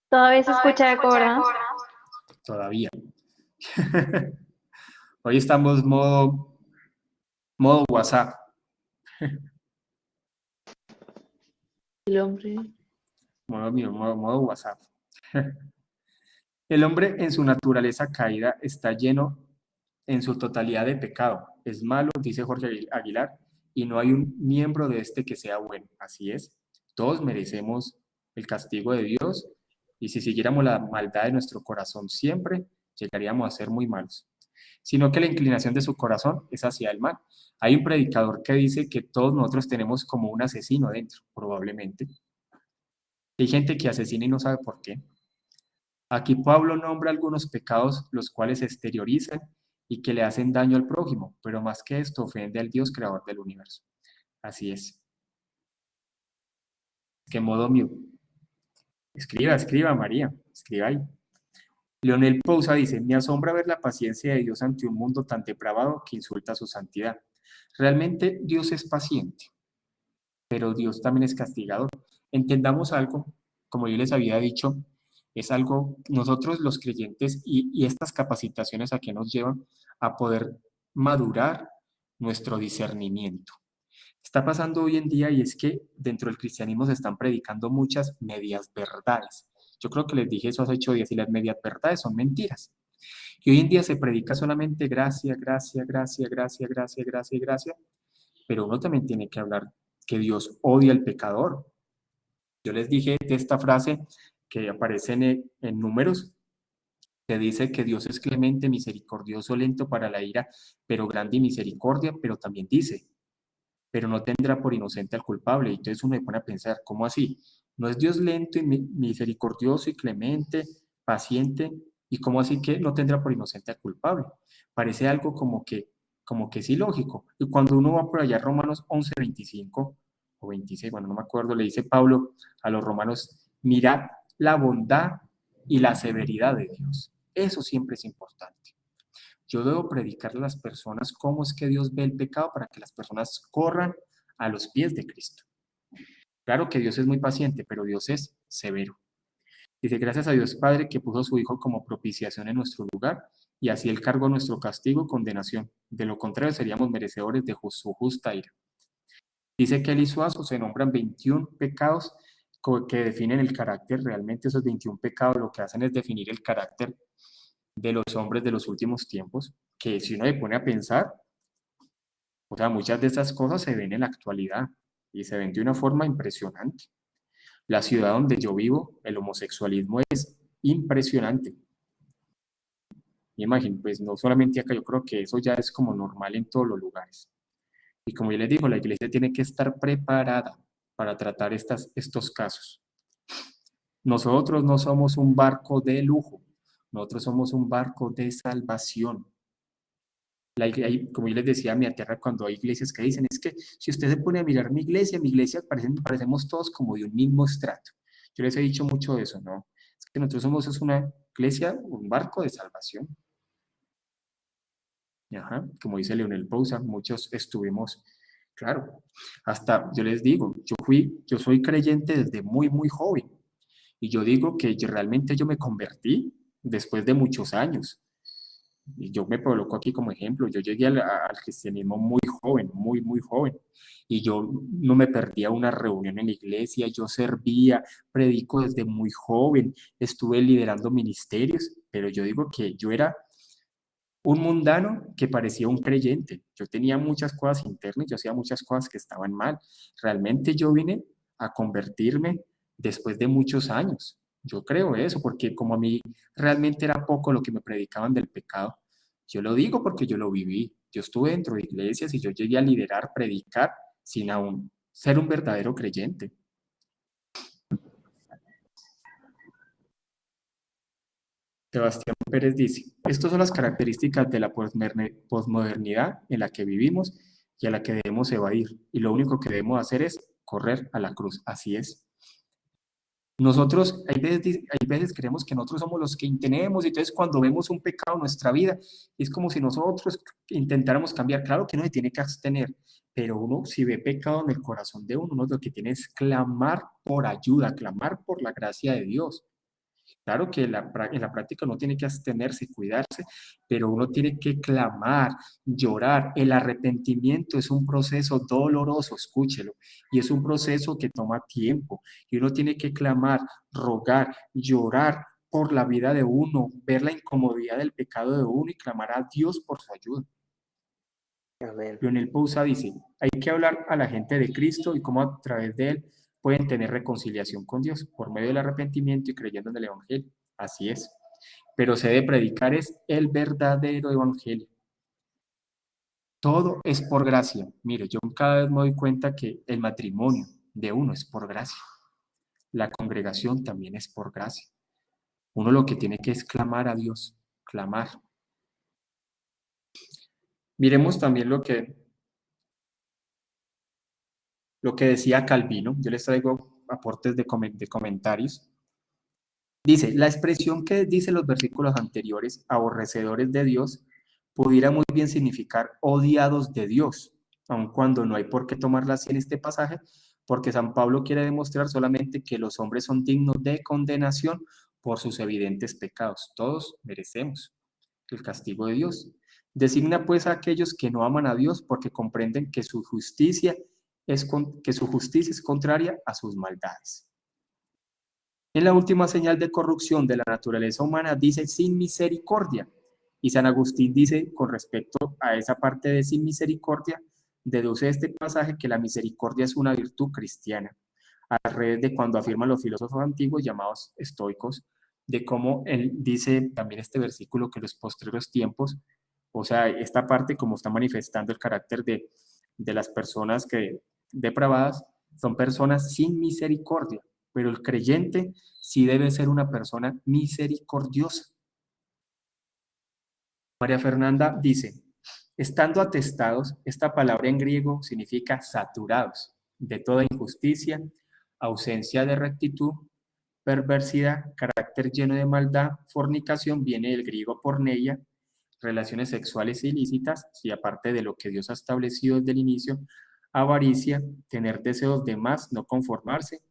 Todavía se escucha eco, ¿verdad? Todavía. Hoy estamos modo WhatsApp. El hombre. Modo WhatsApp. El hombre en su naturaleza caída está lleno en su totalidad de pecado. Es malo, dice Jorge Aguilar, y no hay un miembro de este que sea bueno. Así es. Todos merecemos el castigo de Dios, y si siguiéramos la maldad de nuestro corazón siempre, llegaríamos a ser muy malos. Sino que la inclinación de su corazón es hacia el mal. Hay un predicador que dice que todos nosotros tenemos como un asesino dentro, probablemente. Hay gente que asesina y no sabe por qué. Aquí Pablo nombra algunos pecados los cuales se exteriorizan y que le hacen daño al prójimo, pero más que esto ofende al Dios creador del universo. Así es. ¿Qué modo mío? Escriba María, escriba ahí. Leonel Pousa dice, me asombra ver la paciencia de Dios ante un mundo tan depravado que insulta su santidad. Realmente Dios es paciente, pero Dios también es castigador. Entendamos algo, como yo les había dicho, es algo, nosotros los creyentes y estas capacitaciones a que nos llevan a poder madurar nuestro discernimiento. está pasando hoy en día y es que dentro del cristianismo se están predicando muchas medias verdades. Yo creo que les dije eso hace 8 días y las medias verdades son mentiras. Y hoy en día se predica solamente gracia, gracia, gracia, gracia, gracia, gracia, gracia, pero uno también tiene que hablar que Dios odia al pecador. Yo les dije de esta frase que aparece en Números, que dice que Dios es clemente, misericordioso, lento para la ira, pero grande y misericordia, pero también dice, pero no tendrá por inocente al culpable. Y entonces uno se pone a pensar, ¿cómo así? ¿No es Dios lento y misericordioso y clemente, paciente? ¿Y cómo así que no tendrá por inocente al culpable? Parece algo como que es ilógico. Y cuando uno va por allá, Romanos 11, 25 o 26, bueno, no me acuerdo, le dice Pablo a los romanos, mirad la bondad y la severidad de Dios. Eso siempre es importante. Yo debo predicarle a las personas cómo es que Dios ve el pecado para que las personas corran a los pies de Cristo. Claro que Dios es muy paciente, pero Dios es severo. Dice, gracias a Dios Padre que puso a su Hijo como propiciación en nuestro lugar y así Él cargó nuestro castigo y condenación. De lo contrario seríamos merecedores de su justa ira. Dice que Él y Suazo se nombran 21 pecados que definen el carácter. Realmente esos 21 pecados lo que hacen es definir el carácter de los hombres de los últimos tiempos, que si uno se pone a pensar, o sea, muchas de estas cosas se ven en la actualidad y se ven de una forma impresionante. La ciudad donde yo vivo, el homosexualismo es impresionante. Imagínense, pues no solamente acá, yo creo que eso ya es como normal en todos los lugares. Y como yo les digo, la iglesia tiene que estar preparada para tratar estos casos. Nosotros no somos un barco de lujo, nosotros somos un barco de salvación. Como yo les decía a mi tierra, cuando hay iglesias que dicen, es que si usted se pone a mirar mi iglesia parecemos todos como de un mismo estrato. Yo les he dicho mucho de eso, ¿no? Es que nosotros es una iglesia, un barco de salvación. Ajá, como dice Leonel Pousa, muchos estuvimos, claro, hasta yo les digo, yo soy creyente desde muy, muy joven. Y yo digo que realmente yo me convertí después de muchos años. Y yo me coloco aquí como ejemplo, yo llegué al cristianismo muy joven, muy, muy joven, y yo no me perdía una reunión en la iglesia, yo servía, predico desde muy joven, estuve liderando ministerios, pero yo digo que yo era un mundano que parecía un creyente, yo tenía muchas cosas internas, yo hacía muchas cosas que estaban mal, realmente yo vine a convertirme después de muchos años. Yo creo eso, porque como a mí realmente era poco lo que me predicaban del pecado, yo lo digo porque yo lo viví. Yo estuve dentro de iglesias y yo llegué a liderar, predicar, sin aún ser un verdadero creyente. Sebastián Pérez dice, estas son las características de la posmodernidad en la que vivimos y a la que debemos evadir. Y lo único que debemos hacer es correr a la cruz. Así es. Nosotros hay veces creemos que nosotros somos los que tenemos, y entonces cuando vemos un pecado en nuestra vida, es como si nosotros intentáramos cambiar. Claro que uno se tiene que abstener, pero uno si ve pecado en el corazón de uno lo que tiene es clamar por ayuda, clamar por la gracia de Dios. Claro que en la práctica uno tiene que abstenerse, cuidarse, pero uno tiene que clamar, llorar. El arrepentimiento es un proceso doloroso, escúchelo, y es un proceso que toma tiempo. Y uno tiene que clamar, rogar, llorar por la vida de uno, ver la incomodidad del pecado de uno y clamar a Dios por su ayuda. Amén. Leonel Pousa dice, hay que hablar a la gente de Cristo y cómo a través de él pueden tener reconciliación con Dios por medio del arrepentimiento y creyendo en el Evangelio. Así es. Pero se debe predicar es el verdadero Evangelio. Todo es por gracia. Mire, yo cada vez me doy cuenta que el matrimonio de uno es por gracia. La congregación también es por gracia. Uno lo que tiene que es clamar a Dios, clamar. Miremos también lo que decía Calvino. Yo les traigo aportes de comentarios. Dice, la expresión que dice los versículos anteriores, aborrecedores de Dios, pudiera muy bien significar odiados de Dios, aun cuando no hay por qué tomarla así en este pasaje, porque San Pablo quiere demostrar solamente que los hombres son dignos de condenación por sus evidentes pecados. Todos merecemos el castigo de Dios. Designa pues a aquellos que no aman a Dios porque comprenden que su justicia que su justicia es contraria a sus maldades. En la última señal de corrupción de la naturaleza humana dice sin misericordia. Y San Agustín dice con respecto a esa parte de sin misericordia, deduce de este pasaje que la misericordia es una virtud cristiana, al revés de cuando afirman los filósofos antiguos llamados estoicos, de cómo él dice también este versículo que los postreros tiempos, o sea, esta parte como está manifestando el carácter de las personas que depravadas, son personas sin misericordia, pero el creyente sí debe ser una persona misericordiosa. María Fernanda dice, estando atestados, esta palabra en griego significa saturados de toda injusticia, ausencia de rectitud, perversidad, carácter lleno de maldad, fornicación, viene del griego porneia, relaciones sexuales ilícitas, y aparte de lo que Dios ha establecido desde el inicio, avaricia, tener deseos de más, no conformarse,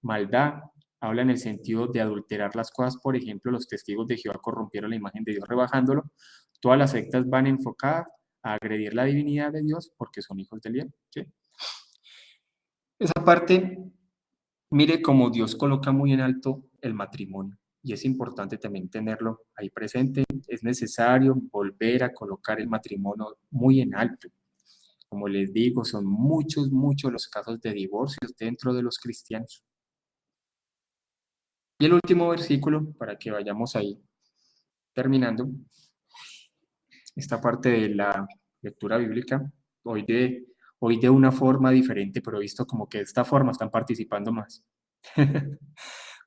maldad, habla en el sentido de adulterar las cosas, por ejemplo, los testigos de Jehová corrompieron la imagen de Dios rebajándolo, todas las sectas van enfocadas a agredir la divinidad de Dios porque son hijos del bien, ¿sí? Esa parte, mire cómo Dios coloca muy en alto el matrimonio y es importante también tenerlo ahí presente. Es necesario volver a colocar el matrimonio muy en alto. Como les digo, son muchos los casos de divorcios dentro de los cristianos. Y el último versículo, para que vayamos ahí terminando, esta parte de la lectura bíblica, hoy de una forma diferente, pero he visto como que de esta forma están participando más.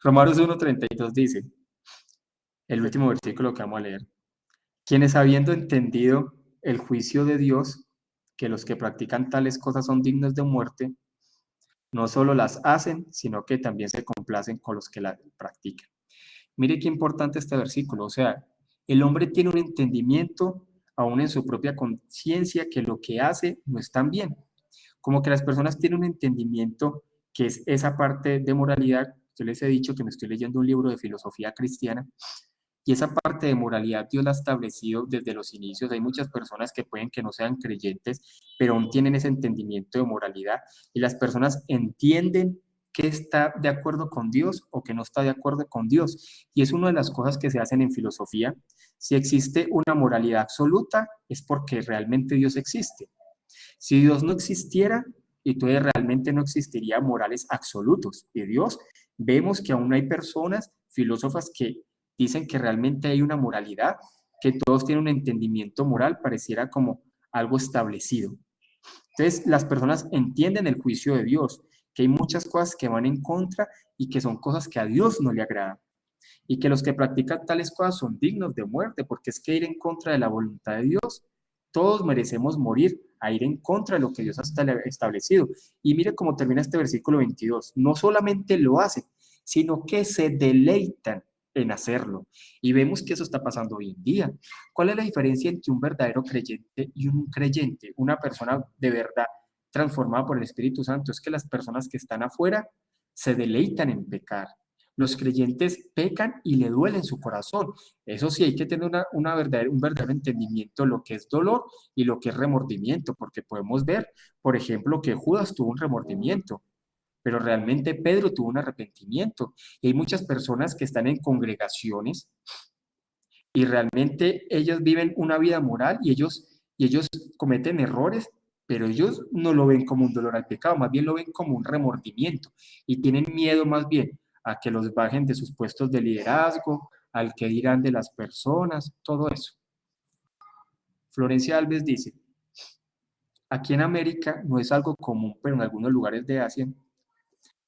Romanos 1:32 dice, el último versículo que vamos a leer, quienes habiendo entendido el juicio de Dios, que los que practican tales cosas son dignos de muerte, no solo las hacen, sino que también se complacen con los que las practican. Mire qué importante este versículo, o sea, el hombre tiene un entendimiento aún en su propia conciencia que lo que hace no es tan bien. Como que las personas tienen un entendimiento que es esa parte de moralidad. Yo les he dicho que me estoy leyendo un libro de filosofía cristiana y esa parte de moralidad Dios la ha establecido desde los inicios. Hay muchas personas que pueden que no sean creyentes, pero aún tienen ese entendimiento de moralidad y las personas entienden que está de acuerdo con Dios o que no está de acuerdo con Dios. Y es una de las cosas que se hacen en filosofía. Si existe una moralidad absoluta, es porque realmente Dios existe. Si Dios no existiera, entonces realmente no existiría morales absolutos. Y Dios, vemos que aún hay personas, filósofas, que dicen que realmente hay una moralidad, que todos tienen un entendimiento moral, pareciera como algo establecido. Entonces, las personas entienden el juicio de Dios, que hay muchas cosas que van en contra y que son cosas que a Dios no le agradan. Y que los que practican tales cosas son dignos de muerte, porque es que ir en contra de la voluntad de Dios, todos merecemos morir a ir en contra de lo que Dios ha establecido. Y mire cómo termina este versículo 22. No solamente lo hacen, sino que se deleitan en hacerlo. Y vemos que eso está pasando hoy en día. ¿Cuál es la diferencia entre un verdadero creyente y un creyente? Una persona de verdad transformada por el Espíritu Santo. Es que las personas que están afuera se deleitan en pecar. Los creyentes pecan y le duele en su corazón. Eso sí, hay que tener un verdadero entendimiento de lo que es dolor y lo que es remordimiento, porque podemos ver, por ejemplo, que Judas tuvo un remordimiento, pero realmente Pedro tuvo un arrepentimiento. Y hay muchas personas que están en congregaciones y realmente ellos viven una vida moral y ellos cometen errores, pero ellos no lo ven como un dolor al pecado, más bien lo ven como un remordimiento y tienen miedo más bien a que los bajen de sus puestos de liderazgo, al que dirán de las personas, todo eso. Florencia Alves dice, aquí en América no es algo común, pero en algunos lugares de Asia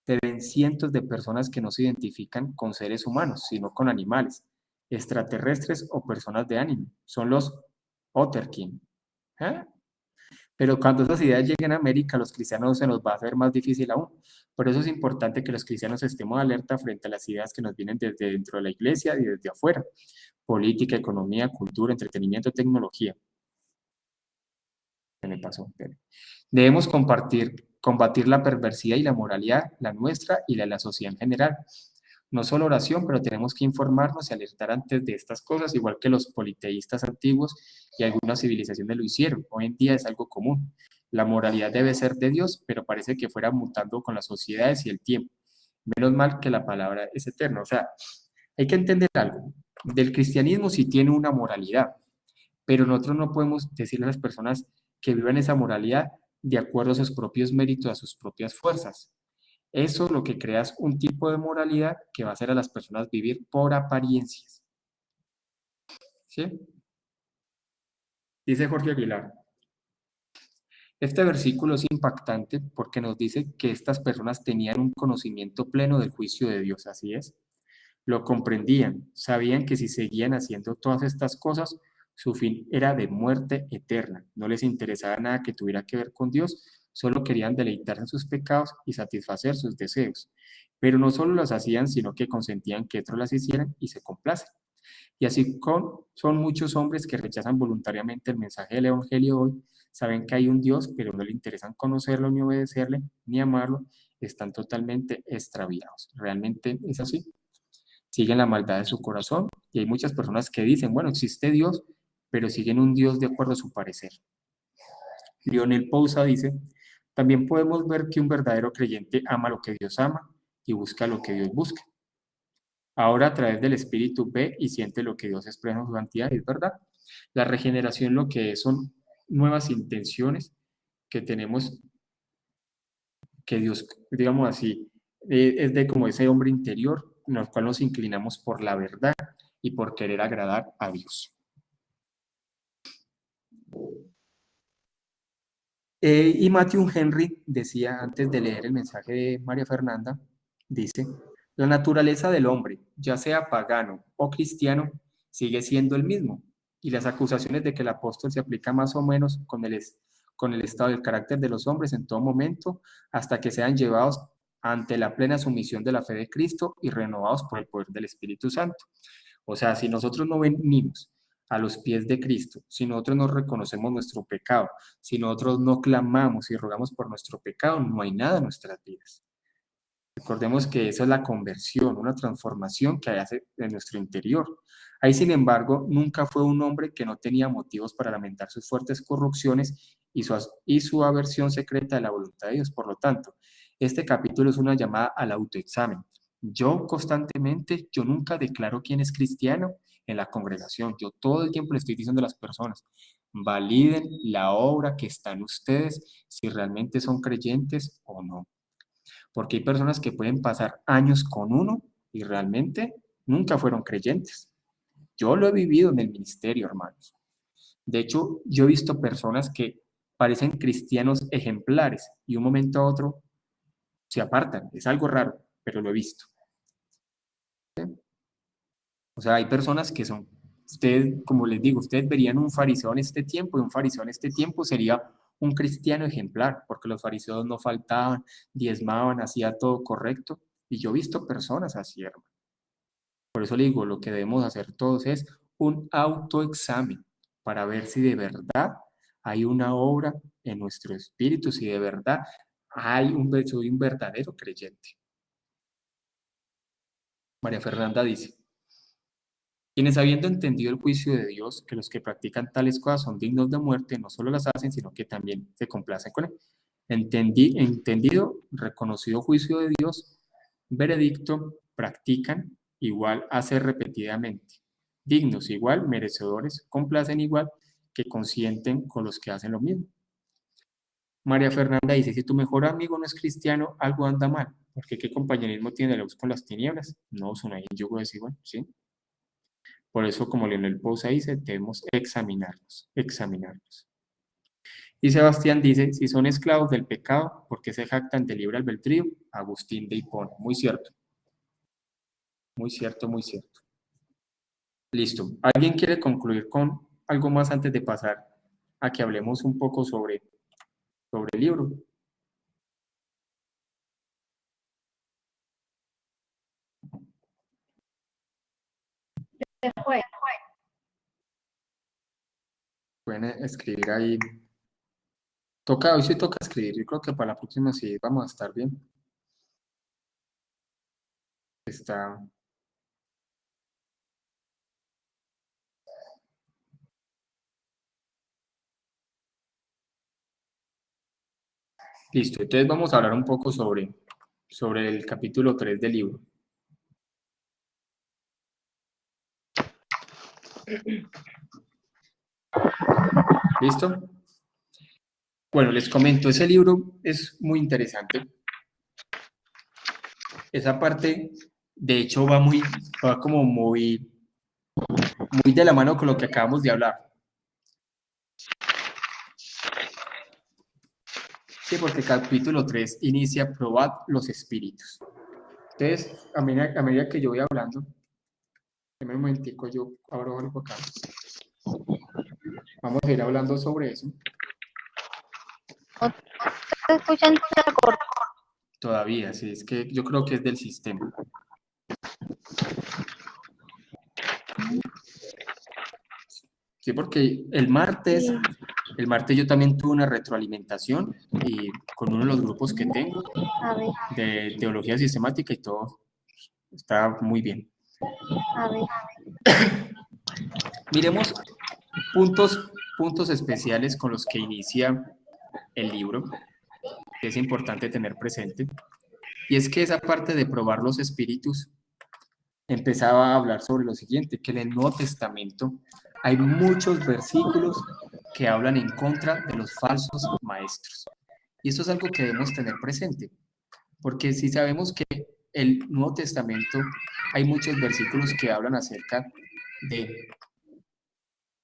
te ven cientos de personas que no se identifican con seres humanos, sino con animales, extraterrestres o personas de ánimo. Son los Otterkin. Pero cuando esas ideas lleguen a América, los cristianos se nos va a hacer más difícil aún. Por eso es importante que los cristianos estemos alerta frente a las ideas que nos vienen desde dentro de la iglesia y desde afuera. Política, economía, cultura, entretenimiento, tecnología. ¿Qué me pasó? Debemos combatir la perversidad y la moralidad, la nuestra y la de la sociedad en general. No solo oración, pero tenemos que informarnos y alertar antes de estas cosas, igual que los politeístas antiguos y algunas civilizaciones lo hicieron. Hoy en día es algo común. La moralidad debe ser de Dios, pero parece que fuera mutando con las sociedades y el tiempo. Menos mal que la palabra es eterna. O sea, hay que entender algo. Del cristianismo sí tiene una moralidad, pero nosotros no podemos decirle a las personas que vivan esa moralidad de acuerdo a sus propios méritos, a sus propias fuerzas. Eso lo que crea es un tipo de moralidad que va a hacer a las personas vivir por apariencias. ¿Sí? Dice Jorge Aguilar. Este versículo es impactante porque nos dice que estas personas tenían un conocimiento pleno del juicio de Dios, así es. Lo comprendían, sabían que si seguían haciendo todas estas cosas, su fin era de muerte eterna. No les interesaba nada que tuviera que ver con Dios, solo querían deleitarse en sus pecados y satisfacer sus deseos. Pero no solo los hacían, sino que consentían que otros las hicieran y se complacen. Y así son muchos hombres que rechazan voluntariamente el mensaje del Evangelio hoy, saben que hay un Dios, pero no le interesan conocerlo, ni obedecerle, ni amarlo, están totalmente extraviados. ¿Realmente es así? Siguen la maldad de su corazón y hay muchas personas que dicen, bueno, existe Dios, pero siguen un Dios de acuerdo a su parecer. Lionel Pousa dice, también podemos ver que un verdadero creyente ama lo que Dios ama y busca lo que Dios busca. Ahora a través del Espíritu ve y siente lo que Dios expresa en su santidad, es verdad. La regeneración lo que es son nuevas intenciones que tenemos, que Dios, digamos así, es de como ese hombre interior en el cual nos inclinamos por la verdad y por querer agradar a Dios. Y Matthew Henry decía antes de leer el mensaje de María Fernanda, dice, la naturaleza del hombre, ya sea pagano o cristiano, sigue siendo el mismo, y las acusaciones de que el apóstol se aplica más o menos con el estado del carácter de los hombres en todo momento, hasta que sean llevados ante la plena sumisión de la fe de Cristo y renovados por el poder del Espíritu Santo. O sea, si nosotros no venimos a los pies de Cristo, si nosotros no reconocemos nuestro pecado, si nosotros no clamamos y rogamos por nuestro pecado, no hay nada en nuestras vidas. Recordemos que esa es la conversión, una transformación que hace en nuestro interior. Ahí, sin embargo, nunca fue un hombre que no tenía motivos para lamentar sus fuertes corrupciones y su aversión secreta de la voluntad de Dios. Por lo tanto, este capítulo es una llamada al autoexamen. Yo nunca declaro quién es cristiano en la congregación. Yo todo el tiempo le estoy diciendo a las personas, validen la obra que están ustedes, si realmente son creyentes o no. Porque hay personas que pueden pasar años con uno y realmente nunca fueron creyentes. Yo lo he vivido en el ministerio, hermanos. De hecho, yo he visto personas que parecen cristianos ejemplares y un momento a otro se apartan. Es algo raro, pero lo he visto. O sea, hay personas que son, ustedes, como les digo, ustedes verían un fariseo en este tiempo y un fariseo en este tiempo sería un cristiano ejemplar, porque los fariseos no faltaban, diezmaban, hacía todo correcto. Y yo he visto personas así, hermano. Por eso le digo, lo que debemos hacer todos es un autoexamen para ver si de verdad hay una obra en nuestro espíritu, si de verdad soy un verdadero creyente. María Fernanda dice, quienes habiendo entendido el juicio de Dios, que los que practican tales cosas son dignos de muerte, no solo las hacen, sino que también se complacen con él. Entendido, reconocido juicio de Dios, veredicto, practican, igual hacer repetidamente. Dignos, igual, merecedores, complacen igual, que consienten con los que hacen lo mismo. María Fernanda dice, si tu mejor amigo no es cristiano, algo anda mal, porque ¿qué compañerismo tiene la luz con las tinieblas? No, son ahí en yugo desigual, ¿sí? Por eso, como Lionel Pousa dice, debemos examinarnos. Y Sebastián dice, si son esclavos del pecado, ¿por qué se jactan de libre albedrío? Agustín de Hipona. Muy cierto. Muy cierto, muy cierto. Listo. ¿Alguien quiere concluir con algo más antes de pasar a que hablemos un poco sobre el libro? Pueden escribir ahí. Hoy sí toca escribir. Yo creo que para la próxima sí vamos a estar bien. Está. Listo, entonces vamos a hablar un poco sobre el capítulo 3 del libro. ¿Listo? Bueno, les comento, ese libro es muy interesante. Esa parte, de hecho, va como muy de la mano con lo que acabamos de hablar. Sí, porque el capítulo 3 inicia probad los espíritus. Entonces, a medida que yo voy hablando, en un momentico yo abro algo acá. Vamos a ir hablando sobre eso. ¿Se escuchan corto? Todavía, sí, es que yo creo que es del sistema. Sí, porque el martes yo también tuve una retroalimentación y con uno de los grupos que tengo A ver, de teología sistemática y todo está muy bien. a ver. Miremos puntos especiales con los que inicia el libro, que es importante tener presente. Y es que esa parte de probar los espíritus empezaba a hablar sobre lo siguiente, que en el Nuevo Testamento hay muchos versículos que hablan en contra de los falsos maestros. Y esto es algo que debemos tener presente, porque si sabemos que el Nuevo Testamento hay muchos versículos que hablan acerca de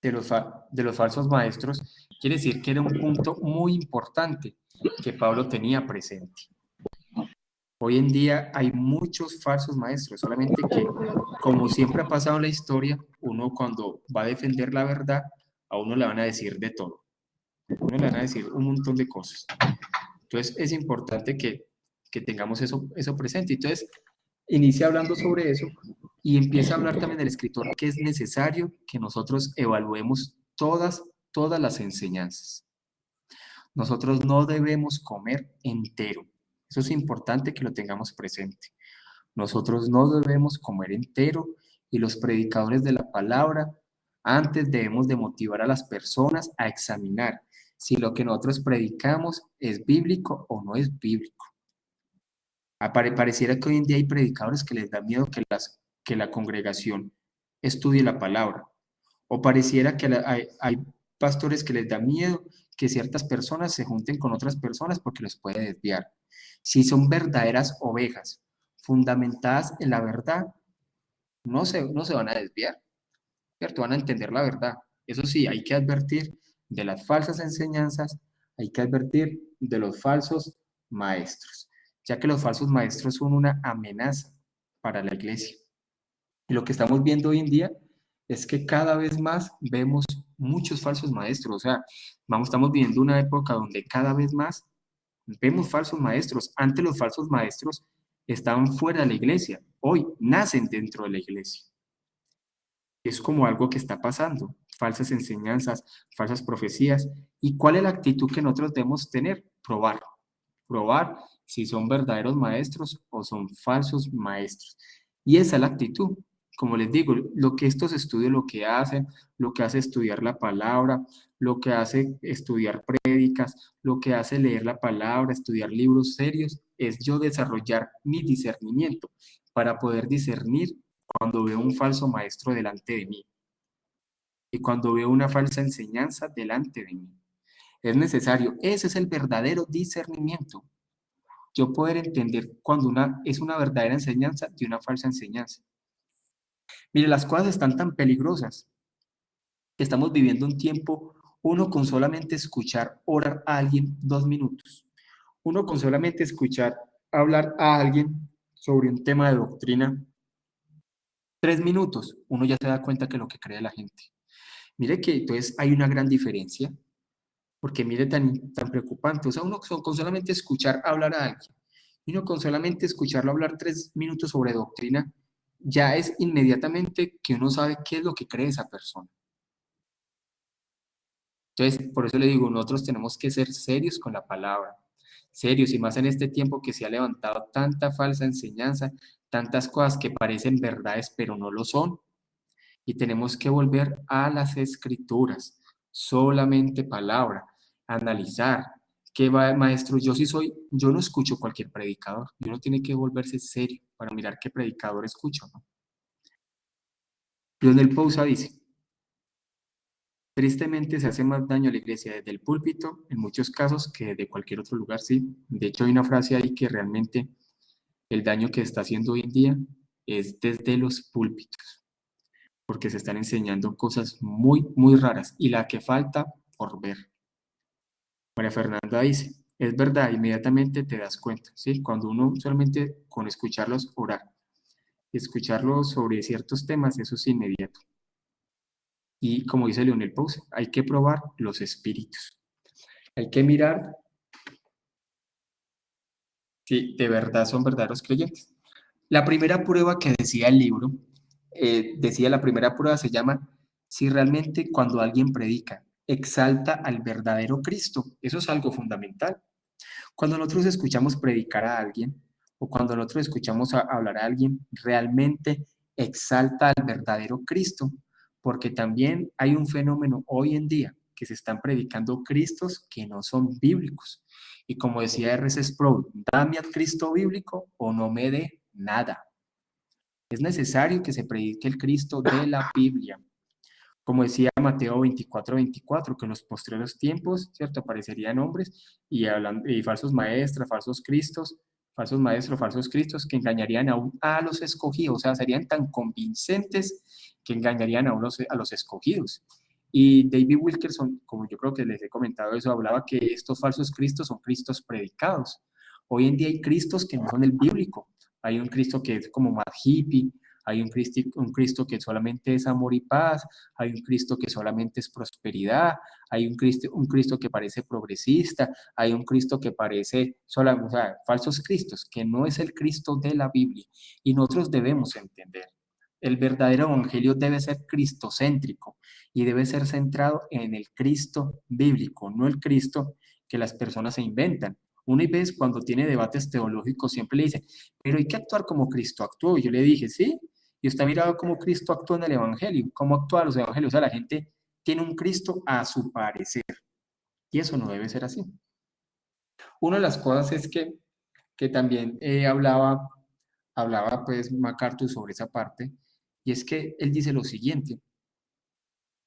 los falsos maestros, quiere decir que era un punto muy importante que Pablo tenía presente. Hoy en día hay muchos falsos maestros, solamente que, como siempre ha pasado en la historia, uno cuando va a defender la verdad, a uno le van a decir de todo. A uno le van a decir un montón de cosas. Entonces es importante que tengamos eso presente. Entonces inicia hablando sobre eso y empieza a hablar también del escritor que es necesario que nosotros evaluemos todas las enseñanzas. Nosotros no debemos comer entero. Eso es importante que lo tengamos presente. Nosotros no debemos comer entero y los predicadores de la palabra antes debemos de motivar a las personas a examinar si lo que nosotros predicamos es bíblico o no es bíblico. Pareciera que hoy en día hay predicadores que les da miedo que la congregación estudie la palabra. O pareciera que hay pastores que les da miedo que ciertas personas se junten con otras personas porque les puede desviar. Si son verdaderas ovejas, fundamentadas en la verdad, no se van a desviar, ¿cierto? Van a entender la verdad. Eso sí, hay que advertir de las falsas enseñanzas, hay que advertir de los falsos maestros, ya que los falsos maestros son una amenaza para la iglesia. Y lo que estamos viendo hoy en día es que cada vez más vemos muchos falsos maestros. O sea, estamos viviendo una época donde cada vez más vemos falsos maestros. Antes los falsos maestros estaban fuera de la iglesia. Hoy nacen dentro de la iglesia. Es como algo que está pasando. Falsas enseñanzas, falsas profecías. ¿Y cuál es la actitud que nosotros debemos tener? Probar. Probar si son verdaderos maestros o son falsos maestros. Y esa es la actitud. Como les digo, lo que estos estudios lo que hace estudiar la palabra, lo que hace estudiar prédicas, lo que hace leer la palabra, estudiar libros serios, es yo desarrollar mi discernimiento para poder discernir cuando veo un falso maestro delante de mí y cuando veo una falsa enseñanza delante de mí. Es necesario, ese es el verdadero discernimiento. Yo poder entender cuando es una verdadera enseñanza de una falsa enseñanza. Mire, las cosas están tan peligrosas que estamos viviendo un tiempo, uno con solamente escuchar orar a alguien 2 minutos, uno con solamente escuchar hablar a alguien sobre un tema de doctrina 3 minutos, uno ya se da cuenta que lo que cree la gente. Mire que entonces hay una gran diferencia, porque mire tan preocupante, o sea, uno con solamente escuchar hablar a alguien, y uno con solamente escucharlo hablar 3 minutos sobre doctrina, ya es inmediatamente que uno sabe qué es lo que cree esa persona. Entonces, por eso le digo, nosotros tenemos que ser serios con la palabra, serios, y más en este tiempo que se ha levantado tanta falsa enseñanza, tantas cosas que parecen verdades, pero no lo son, y tenemos que volver a las escrituras, solamente palabra, analizar, ¿Qué va, maestro? Yo no escucho cualquier predicador. Y uno tiene que volverse serio para mirar qué predicador escucho, ¿no? Lionel Pousa dice, tristemente se hace más daño a la iglesia desde el púlpito, en muchos casos, que desde cualquier otro lugar, sí. De hecho, hay una frase ahí que realmente el daño que está haciendo hoy en día es desde los púlpitos, porque se están enseñando cosas muy, muy raras y la que falta por ver. María Fernanda dice, es verdad, inmediatamente te das cuenta, ¿sí? Cuando uno solamente con escucharlos orar, escucharlos sobre ciertos temas, eso es inmediato. Y como dice Lionel Pousa, hay que probar los espíritus. Hay que mirar si de verdad son verdaderos creyentes. La primera prueba que decía el libro, la primera prueba se llama si realmente cuando alguien predica, exalta al verdadero Cristo. Eso es algo fundamental. Cuando nosotros escuchamos predicar a alguien o cuando nosotros escuchamos hablar a alguien, realmente exalta al verdadero Cristo, porque también hay un fenómeno hoy en día que se están predicando Cristos que no son bíblicos. Y como decía R.C. Sproul, dame al Cristo bíblico o no me dé nada. Es necesario que se predique el Cristo de la Biblia. Como decía Mateo 24:24, que en los postreros tiempos, ¿cierto? Aparecerían hombres y falsos maestros, falsos maestros, falsos cristos, que engañarían aún a los escogidos, o sea, serían tan convincentes que engañarían a los escogidos. Y David Wilkerson, como yo creo que les he comentado eso, hablaba que estos falsos cristos son cristos predicados. Hoy en día hay cristos que no son el bíblico. Hay un Cristo que es como más hippie, hay un Cristo que solamente es amor y paz, hay un Cristo que solamente es prosperidad, hay un Cristo que parece progresista, hay un Cristo que parece, o sea, falsos Cristos, que no es el Cristo de la Biblia. Y nosotros debemos entender, el verdadero evangelio debe ser cristocéntrico y debe ser centrado en el Cristo bíblico, no el Cristo que las personas se inventan. Una vez cuando tiene debates teológicos siempre le dice, pero hay que actuar como Cristo actuó. Y yo le dije, sí, y usted ha mirado cómo Cristo actuó en el Evangelio, cómo actúan los Evangelios. O sea, la gente tiene un Cristo a su parecer. Y eso no debe ser así. Una de las cosas es que también hablaba pues MacArthur sobre esa parte, y es que él dice lo siguiente,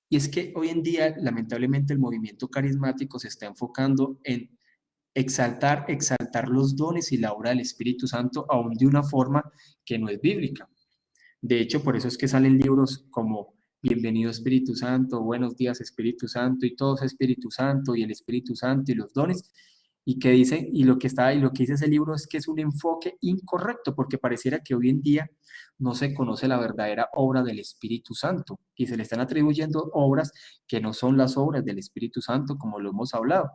y es que hoy en día, lamentablemente, el movimiento carismático se está enfocando en exaltar los dones y la obra del Espíritu Santo aún de una forma que no es bíblica. De hecho, por eso es que salen libros como Bienvenido Espíritu Santo, Buenos días Espíritu Santo, y todo es Espíritu Santo, y el Espíritu Santo, y los dones, y que dice, y lo que dice ese libro es que es un enfoque incorrecto, porque pareciera que hoy en día no se conoce la verdadera obra del Espíritu Santo, y se le están atribuyendo obras que no son las obras del Espíritu Santo, como lo hemos hablado.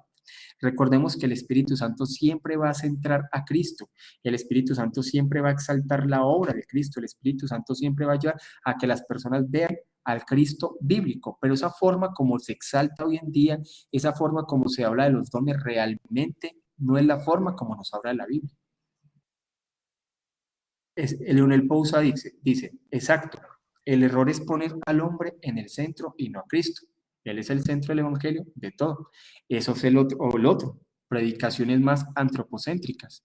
Recordemos que el Espíritu Santo siempre va a centrar a Cristo, el Espíritu Santo siempre va a exaltar la obra de Cristo, el Espíritu Santo siempre va a ayudar a que las personas vean al Cristo bíblico, pero esa forma como se exalta hoy en día, esa forma como se habla de los dones realmente no es la forma como nos habla la Biblia. Lionel Pousa dice, exacto, el error es poner al hombre en el centro y no a Cristo. Él es el centro del evangelio de todo. Eso es el otro, predicaciones más antropocéntricas,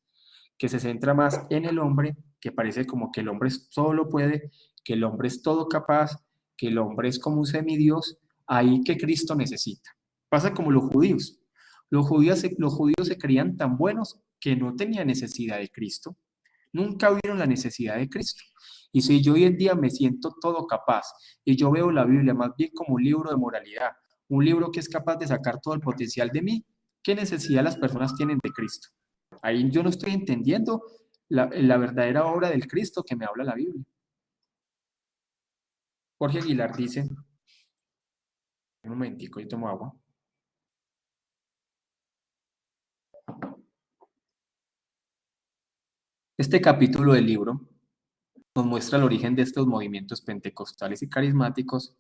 que se centra más en el hombre, que parece como que el hombre todo lo puede, que el hombre es todo capaz, que el hombre es como un semidios, ahí que Cristo necesita. Pasa como los judíos. Los judíos se creían tan buenos que no tenían necesidad de Cristo. Nunca vieron la necesidad de Cristo. Y si yo hoy en día me siento todo capaz y yo veo la Biblia más bien como un libro de moralidad, un libro que es capaz de sacar todo el potencial de mí, ¿qué necesidad las personas tienen de Cristo? Ahí yo no estoy entendiendo la verdadera obra del Cristo que me habla la Biblia. Jorge Aguilar dice, un momentico, yo tomo agua. Este capítulo del libro nos muestra el origen de estos movimientos pentecostales y carismáticos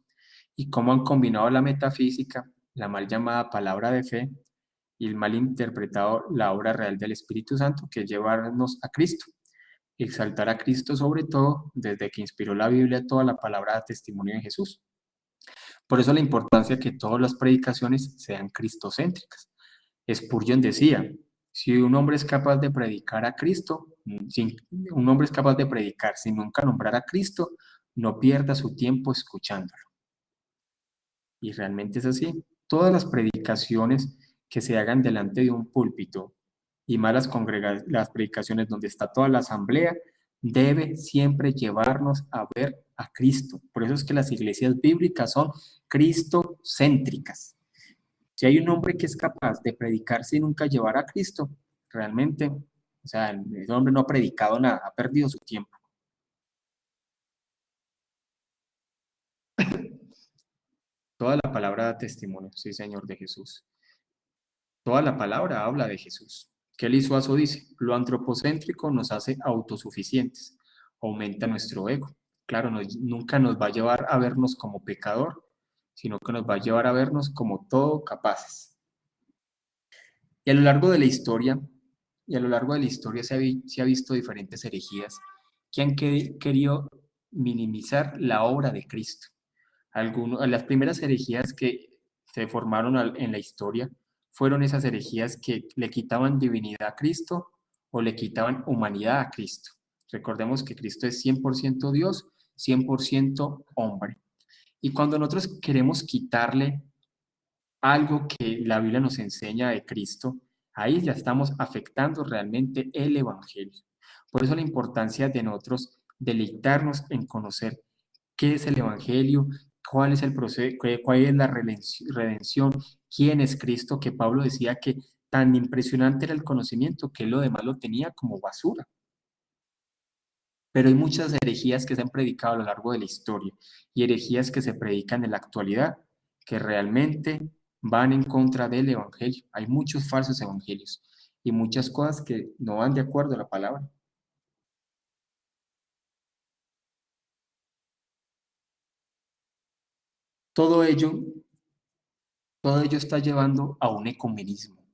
y cómo han combinado la metafísica, la mal llamada palabra de fe y el mal interpretado la obra real del Espíritu Santo, que es llevarnos a Cristo, exaltar a Cristo sobre todo desde que inspiró la Biblia toda la palabra de testimonio de Jesús. Por eso la importancia que todas las predicaciones sean cristocéntricas. Spurgeon decía, si un hombre es capaz de predicar a Cristo, un hombre es capaz de predicar sin nunca nombrar a Cristo, no pierda su tiempo escuchándolo. Y realmente es así. Todas las predicaciones que se hagan delante de un púlpito y más las predicaciones donde está toda la asamblea, debe siempre llevarnos a ver a Cristo. Por eso es que las iglesias bíblicas son cristocéntricas. Si hay un hombre que es capaz de predicar sin nunca llevar a Cristo, realmente, o sea, ese hombre no ha predicado nada, ha perdido su tiempo. Toda la palabra da testimonio, sí, Señor, de Jesús. Toda la palabra habla de Jesús. Kelly Suazo dice, lo antropocéntrico nos hace autosuficientes, aumenta nuestro ego. Claro, nunca nos va a llevar a vernos como pecador, sino que nos va a llevar a vernos como todo capaces. Y a lo largo de la historia, se ha visto diferentes herejías que han querido minimizar la obra de Cristo. Las primeras herejías que se formaron en la historia fueron esas herejías que le quitaban divinidad a Cristo o le quitaban humanidad a Cristo. Recordemos que Cristo es 100% Dios, 100% hombre. Y cuando nosotros queremos quitarle algo que la Biblia nos enseña de Cristo, ahí ya estamos afectando realmente el Evangelio. Por eso la importancia de nosotros deleitarnos en conocer qué es el Evangelio, cuál es el proceso, cuál es la redención, quién es Cristo, que Pablo decía que tan impresionante era el conocimiento que lo demás lo tenía como basura. Pero hay muchas herejías que se han predicado a lo largo de la historia y herejías que se predican en la actualidad que realmente van en contra del Evangelio. Hay muchos falsos evangelios y muchas cosas que no van de acuerdo a la palabra. Todo ello está llevando a un ecumenismo.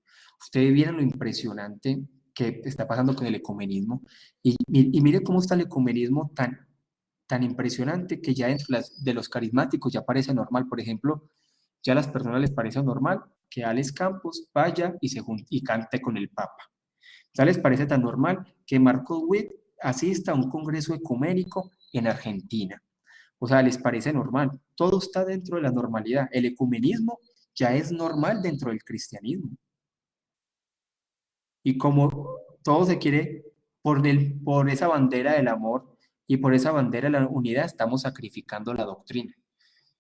Ustedes vieron lo impresionante que está pasando con el ecumenismo y mire cómo está el ecumenismo tan impresionante que ya de los carismáticos ya parece normal. Por ejemplo, ya a las personas les parece normal que Alex Campos vaya y cante con el Papa. Ya les parece tan normal que Marcos Witt asista a un congreso ecuménico en Argentina. O sea, les parece normal. Todo está dentro de la normalidad. El ecumenismo ya es normal dentro del cristianismo. Y como todo se quiere por esa bandera del amor y por esa bandera de la unidad, estamos sacrificando la doctrina.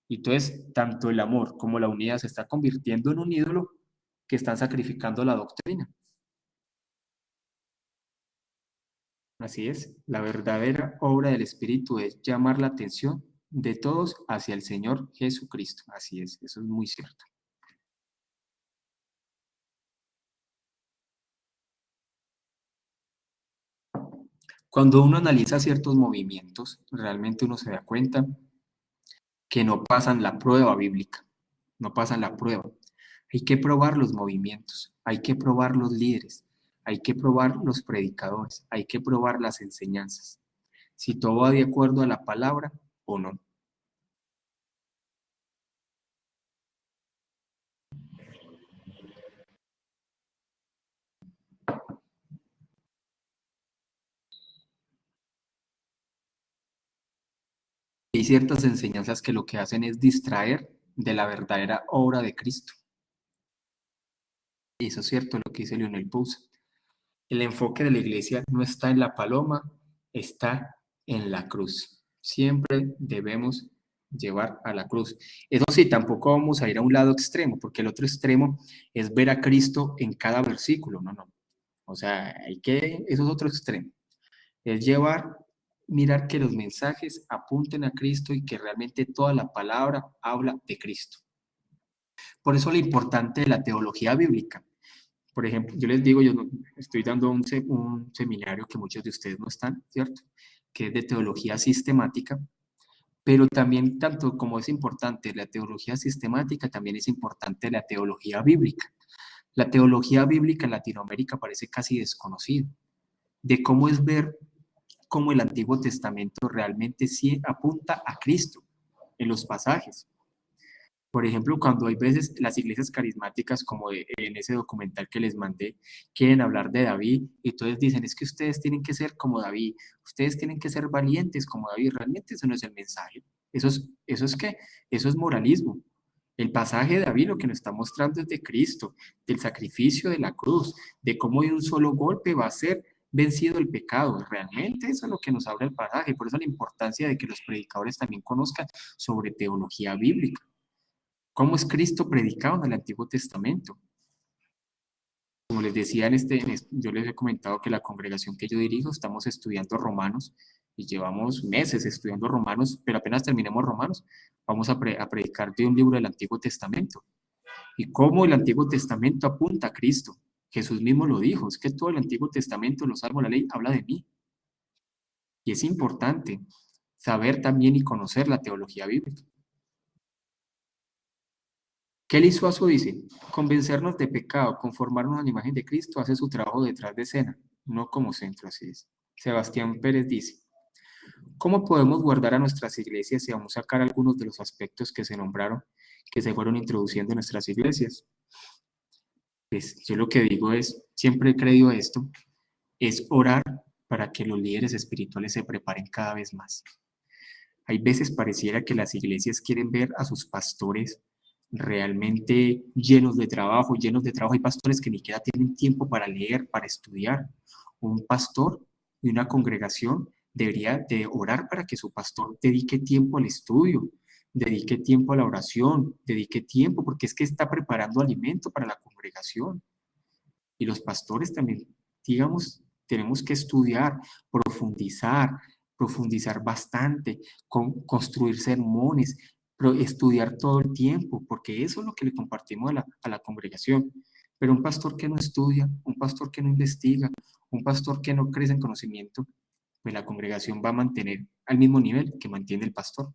Y entonces, tanto el amor como la unidad se está convirtiendo en un ídolo que están sacrificando la doctrina. Así es, la verdadera obra del Espíritu es llamar la atención de todos hacia el Señor Jesucristo. Así es, eso es muy cierto. Cuando uno analiza ciertos movimientos, realmente uno se da cuenta que no pasan la prueba bíblica, no pasan la prueba. Hay que probar los movimientos, hay que probar los líderes, hay que probar los predicadores, hay que probar las enseñanzas, si todo va de acuerdo a la palabra o no. Hay ciertas enseñanzas que lo que hacen es distraer de la verdadera obra de Cristo. Y eso es cierto lo que dice Lionel Pousa. El enfoque de la iglesia no está en la paloma, está en la cruz. Siempre debemos llevar a la cruz. Eso sí, tampoco vamos a ir a un lado extremo, porque el otro extremo es ver a Cristo en cada versículo. No. O sea, eso es otro extremo. Es mirar que los mensajes apunten a Cristo y que realmente toda la palabra habla de Cristo. Por eso lo importante de la teología bíblica. Por ejemplo, yo les digo, yo estoy dando un seminario que muchos de ustedes no están, ¿cierto? Que es de teología sistemática, pero también tanto como es importante la teología sistemática, también es importante la teología bíblica. La teología bíblica en Latinoamérica parece casi desconocida, de cómo es ver cómo el Antiguo Testamento realmente sí apunta a Cristo en los pasajes. Por ejemplo, cuando hay veces las iglesias carismáticas, como en ese documental que les mandé, quieren hablar de David y entonces dicen, es que ustedes tienen que ser como David, ustedes tienen que ser valientes como David. Realmente eso no es el mensaje. Eso es moralismo. El pasaje de David lo que nos está mostrando es de Cristo, del sacrificio de la cruz, de cómo de un solo golpe va a ser vencido el pecado. Realmente eso es lo que nos habla el pasaje. Por eso la importancia de que los predicadores también conozcan sobre teología bíblica. ¿Cómo es Cristo predicado en el Antiguo Testamento? Como les decía, yo les he comentado que la congregación que yo dirijo estamos estudiando Romanos y llevamos meses estudiando Romanos, pero apenas terminemos Romanos, vamos a predicar de un libro del Antiguo Testamento. Y cómo el Antiguo Testamento apunta a Cristo. Jesús mismo lo dijo, es que todo el Antiguo Testamento, los salmos, la ley, habla de mí. Y es importante saber también y conocer la teología bíblica. Kelly Suazo dice, convencernos de pecado, conformarnos a la imagen de Cristo, hace su trabajo detrás de escena, no como centro, así es. Sebastián Pérez dice, ¿cómo podemos guardar a nuestras iglesias y aún sacar algunos de los aspectos que se nombraron, que se fueron introduciendo en nuestras iglesias? Pues yo lo que digo es, siempre he creído esto, es orar para que los líderes espirituales se preparen cada vez más. Hay veces pareciera que las iglesias quieren ver a sus pastores realmente llenos de trabajo. Hay pastores que ni siquiera tienen tiempo para leer, para estudiar. Un pastor de una congregación debería de orar para que su pastor dedique tiempo al estudio, dedique tiempo a la oración, dedique tiempo, porque es que está preparando alimento para la congregación. Y los pastores también, digamos, tenemos que estudiar, profundizar bastante, construir sermones, estudiar todo el tiempo, porque eso es lo que le compartimos a la congregación. Pero un pastor que no estudia, un pastor que no investiga, un pastor que no crece en conocimiento, pues la congregación va a mantener al mismo nivel que mantiene el pastor.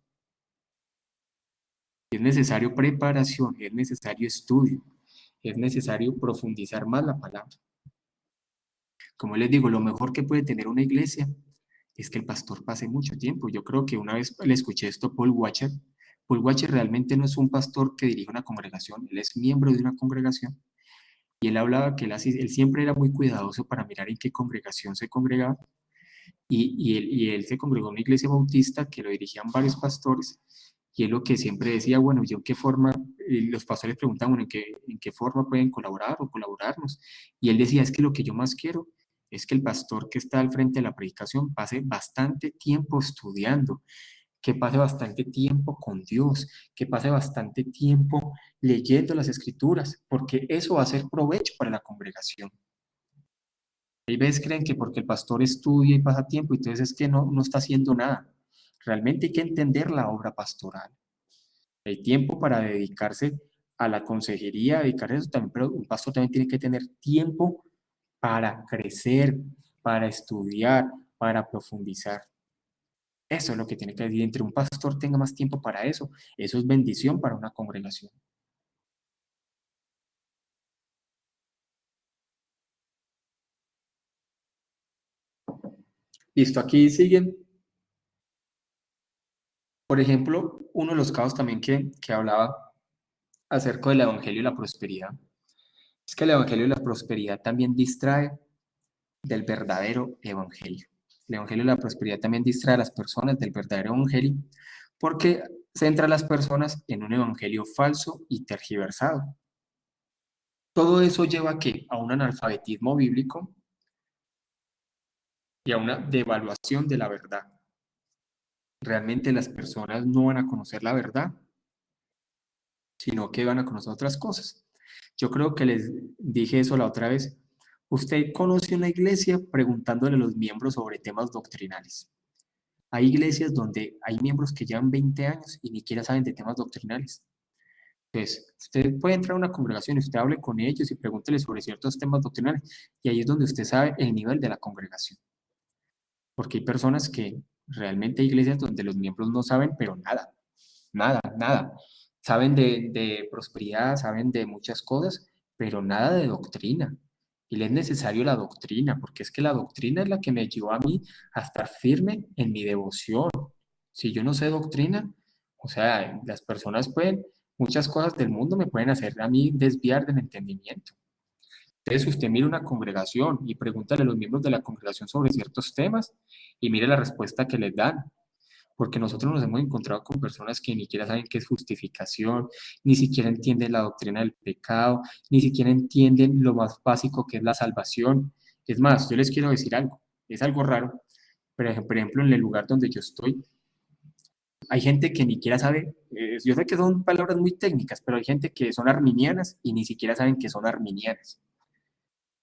Es necesario preparación, es necesario estudio, es necesario profundizar más la palabra. Como les digo, lo mejor que puede tener una iglesia es que el pastor pase mucho tiempo. Yo creo que una vez le escuché esto a Paul Washer. Paul Washer realmente no es un pastor que dirige una congregación, él es miembro de una congregación. Y él hablaba que él siempre era muy cuidadoso para mirar en qué congregación se congregaba. Y él se congregó en una iglesia bautista que lo dirigían varios pastores. Y él lo que siempre decía, bueno, ¿yo en qué forma? Los pastores preguntaban, bueno, ¿en qué forma pueden colaborar o colaborarnos? Y él decía, es que lo que yo más quiero es que el pastor que está al frente de la predicación pase bastante tiempo estudiando, que pase bastante tiempo con Dios, que pase bastante tiempo leyendo las escrituras, porque eso va a ser provecho para la congregación. Hay veces creen que porque el pastor estudia y pasa tiempo, entonces es que no está haciendo nada. Realmente hay que entender la obra pastoral. Hay tiempo para dedicarse a la consejería, dedicarse a eso también, pero un pastor también tiene que tener tiempo para crecer, para estudiar, para profundizar. Eso es lo que tiene que decir. Entre un pastor tenga más tiempo para eso, eso es bendición para una congregación. Listo, aquí siguen. Por ejemplo, uno de los casos también que hablaba acerca del evangelio y la prosperidad, es que el evangelio y la prosperidad también distrae del verdadero evangelio. El evangelio y la prosperidad también distrae a las personas del verdadero evangelio porque centra a las personas en un evangelio falso y tergiversado. Todo eso lleva a ¿qué? A un analfabetismo bíblico y a una devaluación de la verdad. Realmente las personas no van a conocer la verdad, sino que van a conocer otras cosas. Yo creo que les dije eso la otra vez. Usted conoce una iglesia preguntándole a los miembros sobre temas doctrinales. Hay iglesias donde hay miembros que llevan 20 años y ni siquiera saben de temas doctrinales. Entonces, usted puede entrar a una congregación y usted hable con ellos y pregúntele sobre ciertos temas doctrinales. Y ahí es donde usted sabe el nivel de la congregación. Porque hay personas que realmente hay iglesias donde los miembros no saben, pero nada, nada, nada. Saben de prosperidad, saben de muchas cosas, pero nada de doctrina. Y le es necesario la doctrina, porque es que la doctrina es la que me llevó a mí a estar firme en mi devoción. Si yo no sé doctrina, o sea, las personas pueden Muchas cosas del mundo me pueden hacer a mí desviar del entendimiento. Entonces usted mira una congregación y pregúntale a los miembros de la congregación sobre ciertos temas y mire la respuesta que les dan. Porque nosotros nos hemos encontrado con personas que ni siquiera saben qué es justificación, ni siquiera entienden la doctrina del pecado, ni siquiera entienden lo más básico que es la salvación. Es más, yo les quiero decir algo, es algo raro, pero por ejemplo en el lugar donde yo estoy, hay gente que ni siquiera sabe, yo sé que son palabras muy técnicas, pero hay gente que son arminianas y ni siquiera saben que son arminianas.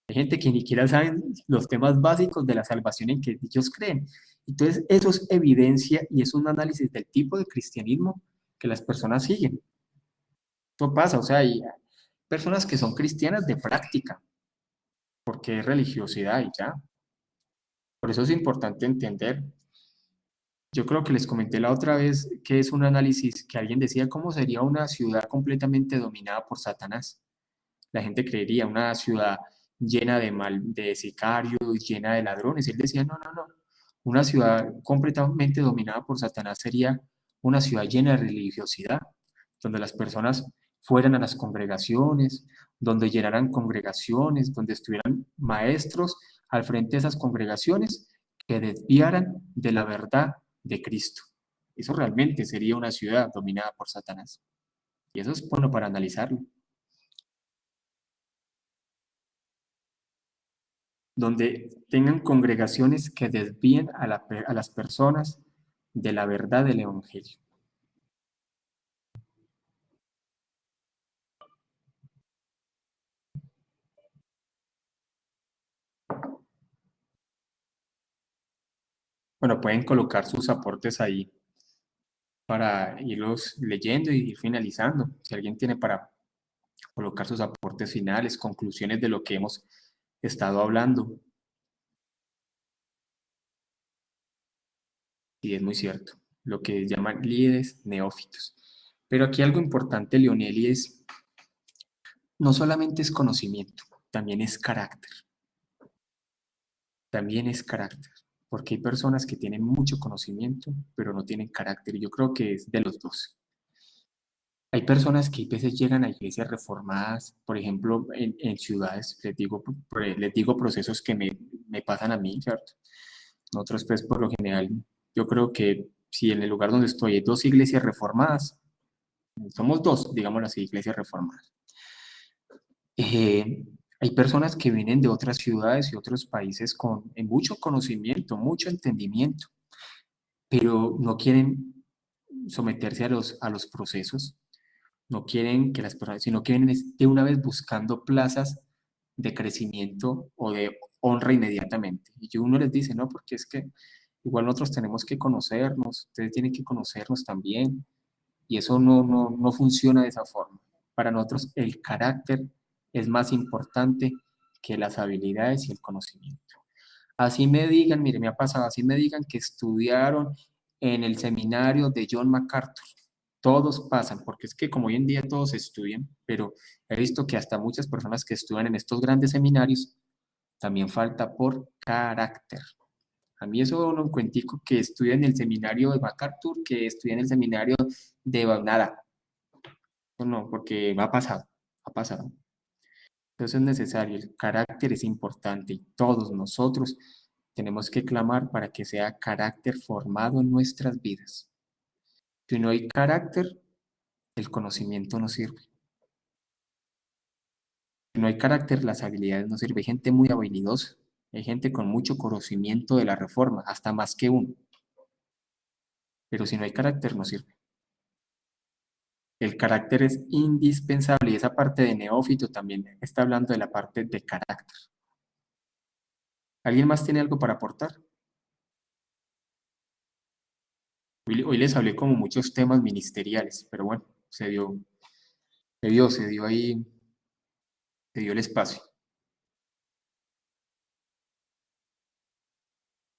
Hay gente que ni siquiera sabe los temas básicos de la salvación en que ellos creen. Entonces, eso es evidencia y es un análisis del tipo de cristianismo que las personas siguen. Esto pasa, o sea, hay personas que son cristianas de práctica, porque es religiosidad y ya. Por eso es importante entender. Yo creo que les comenté la otra vez que es un análisis que alguien decía cómo sería una ciudad completamente dominada por Satanás. La gente creería una ciudad llena de sicarios, llena de ladrones. Él decía, no, no, no. Una ciudad completamente dominada por Satanás sería una ciudad llena de religiosidad, donde las personas fueran a las congregaciones, donde llenaran congregaciones, donde estuvieran maestros al frente de esas congregaciones que desviaran de la verdad de Cristo. Eso realmente sería una ciudad dominada por Satanás. Y eso es bueno para analizarlo. Donde tengan congregaciones que desvíen a las personas de la verdad del Evangelio. Bueno, pueden colocar sus aportes ahí para irlos leyendo y ir finalizando. Si alguien tiene para colocar sus aportes finales, conclusiones de lo que hemos estado hablando. Y es muy cierto, lo que llaman líderes neófitos. Pero aquí algo importante, Leonel, es no solamente es conocimiento, también es carácter. También es carácter, porque hay personas que tienen mucho conocimiento, pero no tienen carácter. Y yo creo que es de los dos. Hay personas que a veces llegan a iglesias reformadas, por ejemplo, en ciudades, les digo procesos que me pasan a mí, ¿cierto? Nosotros, pues, por lo general, yo creo que si en el lugar donde estoy hay dos iglesias reformadas, somos dos, digamos así, iglesias reformadas. Hay personas que vienen de otras ciudades y otros países con mucho conocimiento, mucho entendimiento, pero no quieren someterse a los procesos, no quieren que las personas, sino que vienen de una vez buscando plazas de crecimiento o de honra inmediatamente. Y uno les dice, no, porque es que igual nosotros tenemos que conocernos, ustedes tienen que conocernos también, y eso no funciona de esa forma. Para nosotros el carácter es más importante que las habilidades y el conocimiento. Así me digan, mire, me ha pasado, así me digan que estudiaron en el seminario de John MacArthur. Todos pasan, porque es que como hoy en día todos estudian, pero he visto que hasta muchas personas que estudian en estos grandes seminarios también falta por carácter. A mí eso no encuentico que estudia en el seminario de MacArthur, que estudia en el seminario de nada. No, porque ha pasado, ha pasado. Entonces es necesario, el carácter es importante y todos nosotros tenemos que clamar para que sea carácter formado en nuestras vidas. Si no hay carácter, el conocimiento no sirve. Si no hay carácter, las habilidades no sirven. Hay gente muy habilidosa, hay gente con mucho conocimiento de la reforma, hasta más que uno. Pero si no hay carácter, no sirve. El carácter es indispensable y esa parte de neófito también está hablando de la parte de carácter. ¿Alguien más tiene algo para aportar? Hoy les hablé como muchos temas ministeriales, pero bueno, se dio ahí, se dio el espacio.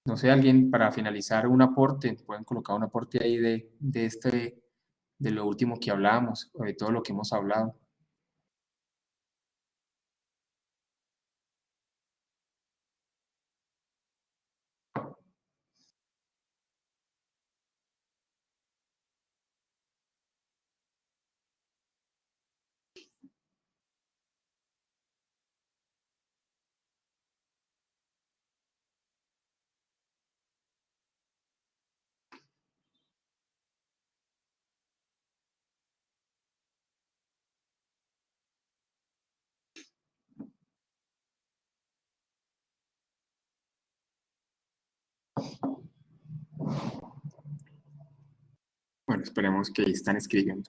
No sé, alguien para finalizar un aporte, pueden colocar un aporte ahí de lo último que hablamos, o de todo lo que hemos hablado. Bueno, esperemos que están escribiendo.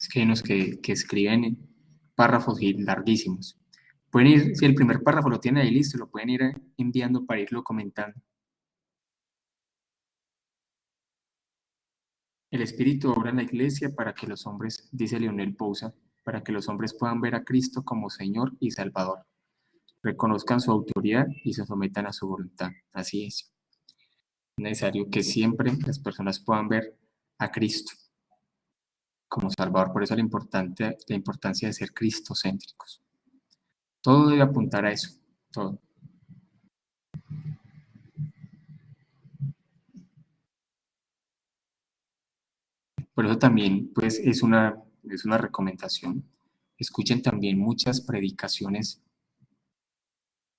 Es que hay unos que escriben párrafos larguísimos. Pueden ir, si el primer párrafo lo tienen ahí listo, lo pueden ir enviando para irlo comentando. El Espíritu obra en la Iglesia para que los hombres, dice Leonel Pousa, para que los hombres puedan ver a Cristo como Señor y Salvador, reconozcan su autoridad y se sometan a su voluntad. Así es. Es necesario que siempre las personas puedan ver a Cristo como Salvador. Por eso la importancia de ser cristocéntricos. Todo debe apuntar a eso. Todo. Por eso también, pues, es una recomendación. Escuchen también muchas predicaciones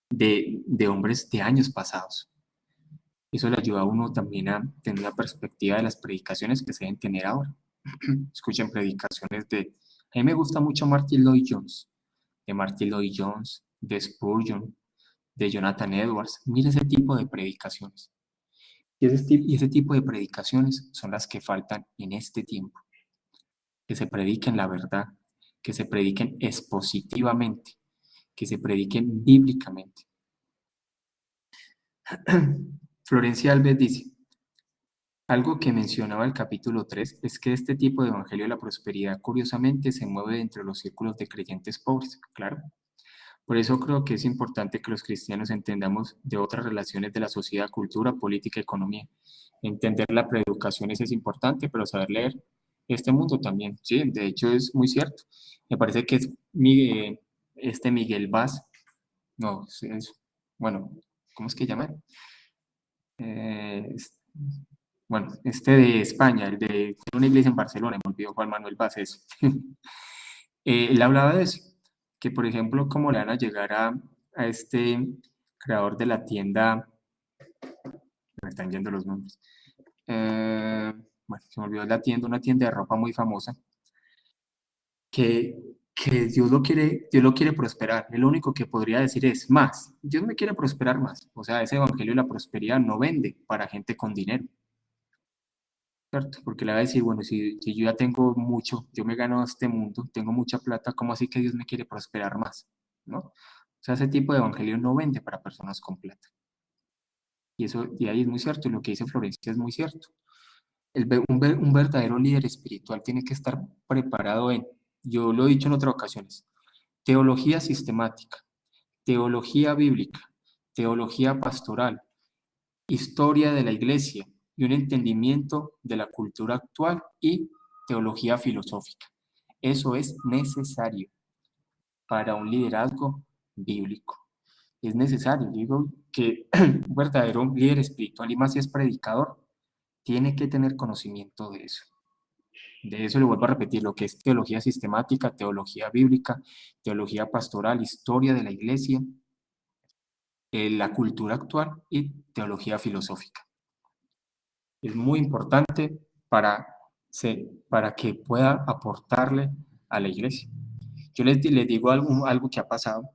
de hombres de años pasados. Eso le ayuda a uno también a tener una perspectiva de las predicaciones que se deben tener ahora. Escuchen predicaciones a mí me gusta mucho Martin Lloyd Jones, de Spurgeon, de Jonathan Edwards. Mira ese tipo de predicaciones. Y ese tipo de predicaciones son las que faltan en este tiempo. Que se prediquen la verdad, que se prediquen expositivamente, que se prediquen bíblicamente. Florencia Alves dice, algo que mencionaba el capítulo 3 es que este tipo de evangelio de la prosperidad curiosamente se mueve dentro de los círculos de creyentes pobres, claro. Por eso creo que es importante que los cristianos entendamos de otras relaciones de la sociedad, cultura, política y economía. Entender la preeducación es importante, pero saber leer este mundo también. Sí, de hecho es muy cierto. Me parece que es Miguel Vaz, no, bueno, ¿cómo es que llama? Bueno, de España, el de una iglesia en Barcelona, me olvidó Juan Manuel Vaz, eso. Él hablaba de eso, que por ejemplo, cómo le van a llegar a este creador de la tienda, me están yendo los nombres, bueno, se me olvidó la tienda, una tienda de ropa muy famosa, que Dios lo quiere prosperar. Él lo único que podría decir es más. Dios me quiere prosperar más. O sea, ese evangelio de la prosperidad no vende para gente con dinero. ¿Cierto? Porque le va a decir, bueno, si yo ya tengo mucho, yo me gano este mundo, tengo mucha plata, ¿cómo así que Dios me quiere prosperar más? ¿No? O sea, ese tipo de evangelio no vende para personas con plata. Y ahí es muy cierto, y lo que dice Florencia es muy cierto. Un verdadero líder espiritual tiene que estar preparado yo lo he dicho en otras ocasiones, teología sistemática, teología bíblica, teología pastoral, historia de la iglesia y un entendimiento de la cultura actual y teología filosófica. Eso es necesario para un liderazgo bíblico. Es necesario, digo que un verdadero líder espiritual y más si es predicador, tiene que tener conocimiento de eso. De eso le vuelvo a repetir, lo que es teología sistemática, teología bíblica, teología pastoral, historia de la iglesia, la cultura actual y teología filosófica. Es muy importante para que pueda aportarle a la iglesia. Yo les digo algo que ha pasado,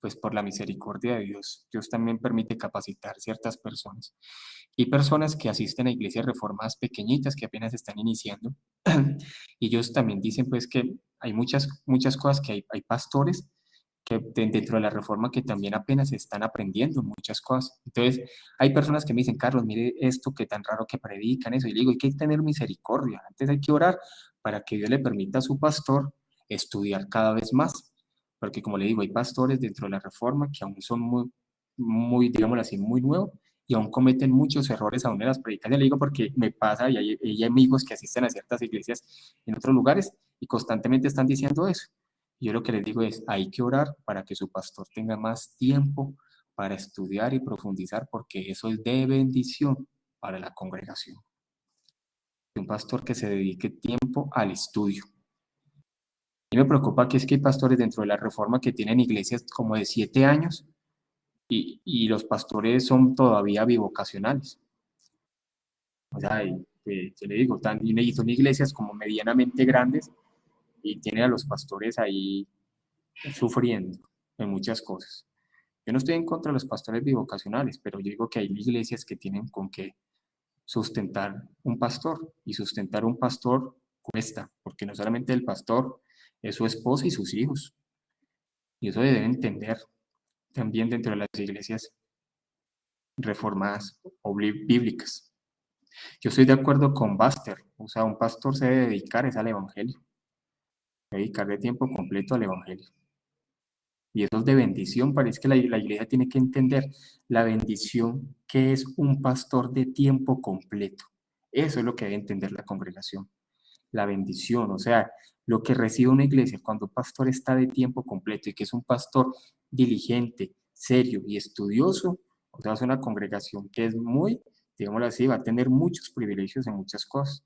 pues por la misericordia de Dios. Dios también permite capacitar ciertas personas. Y personas que asisten a iglesias reformadas pequeñitas que apenas están iniciando. Y ellos también dicen pues que hay muchas cosas que hay pastores que dentro de la reforma que también apenas están aprendiendo muchas cosas. Entonces, hay personas que me dicen, Carlos, mire esto, qué tan raro que predican eso. Y le digo, hay que tener misericordia. Antes hay que orar para que Dios le permita a su pastor estudiar cada vez más. Porque como le digo, hay pastores dentro de la reforma que aún son muy digámoslo así, muy nuevos y aún cometen muchos errores aún en las predicaciones. Le digo porque me pasa y hay amigos que asisten a ciertas iglesias en otros lugares y constantemente están diciendo eso. Yo lo que les digo es, hay que orar para que su pastor tenga más tiempo para estudiar y profundizar, porque eso es de bendición para la congregación. un pastor que se dedique tiempo al estudio. Y me preocupa que es que hay pastores dentro de la Reforma que tienen iglesias como de 7 años y los pastores son todavía bivocacionales. O sea, yo le digo, y son iglesias como medianamente grandes y tienen a los pastores ahí sufriendo en muchas cosas. Yo no estoy en contra de los pastores bivocacionales, pero yo digo que hay iglesias que tienen con qué sustentar un pastor, y sustentar un pastor cuesta, porque no solamente el pastor, es su esposa y sus hijos. Y eso deben entender también dentro de las iglesias reformadas o bíblicas. Yo estoy de acuerdo con Buster, o sea, un pastor se debe dedicar es al evangelio, dedicar de tiempo completo al evangelio. Y eso es de bendición, parece que la iglesia tiene que entender la bendición que es un pastor de tiempo completo. Eso es lo que debe entender la congregación, la bendición, o sea, lo que recibe una iglesia cuando un pastor está de tiempo completo y que es un pastor diligente, serio y estudioso, o sea, es una congregación que es muy, digámoslo así, va a tener muchos privilegios en muchas cosas.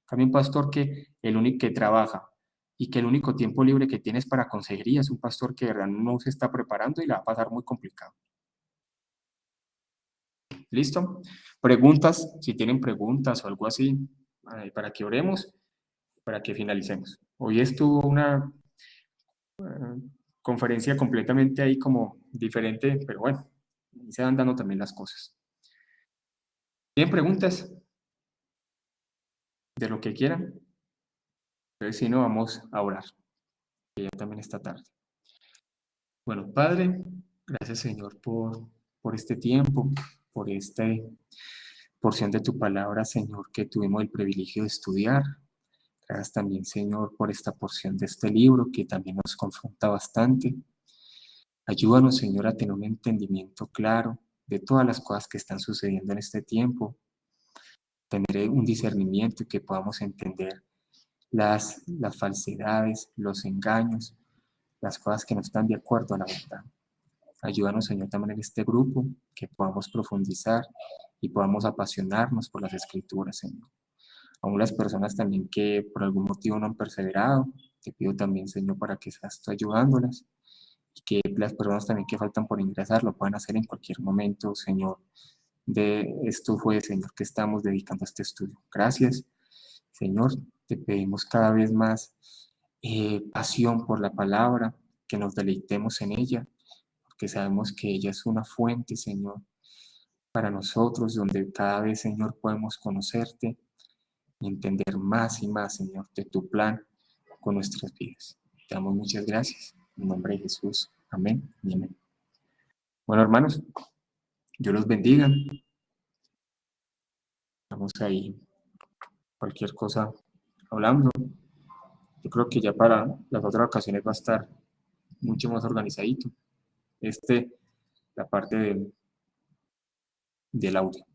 También un pastor que el único que trabaja y que el único tiempo libre que tiene es para consejería, es un pastor que de verdad no se está preparando y la va a pasar muy complicado. ¿Listo? Preguntas, si tienen preguntas o algo así, para que oremos, para que finalicemos. Hoy estuvo una conferencia completamente ahí como diferente, pero bueno, se van dando también las cosas. ¿Tienen preguntas? De lo que quieran. Entonces, si no, vamos a orar, que ya también está tarde. Bueno, Padre, gracias Señor por este tiempo, por esta porción de tu palabra, Señor, que tuvimos el privilegio de estudiar. Gracias también, Señor, por esta porción de este libro que también nos confronta bastante. Ayúdanos, Señor, a tener un entendimiento claro de todas las cosas que están sucediendo en este tiempo, tener un discernimiento y que podamos entender las falsedades, los engaños, las cosas que no están de acuerdo a la verdad. Ayúdanos, Señor, también en este grupo, que podamos profundizar y podamos apasionarnos por las Escrituras, Señor. Aún las personas también que por algún motivo no han perseverado, te pido también, Señor, para que seas tú ayudándolas y que las personas también que faltan por ingresar lo puedan hacer en cualquier momento, Señor. De esto fue, Señor, que estamos dedicando a este estudio. Gracias, Señor, te pedimos cada vez más pasión por la palabra, que nos deleitemos en ella, porque sabemos que ella es una fuente, Señor, para nosotros, donde cada vez, Señor, podemos conocerte y entender más y más, Señor, de tu plan con nuestras vidas. Te damos muchas gracias. En nombre de Jesús. Amén y amén. Bueno, hermanos, Dios los bendiga. Estamos ahí, cualquier cosa hablando. Yo creo que ya para las otras ocasiones va a estar mucho más organizadito. La parte del audio.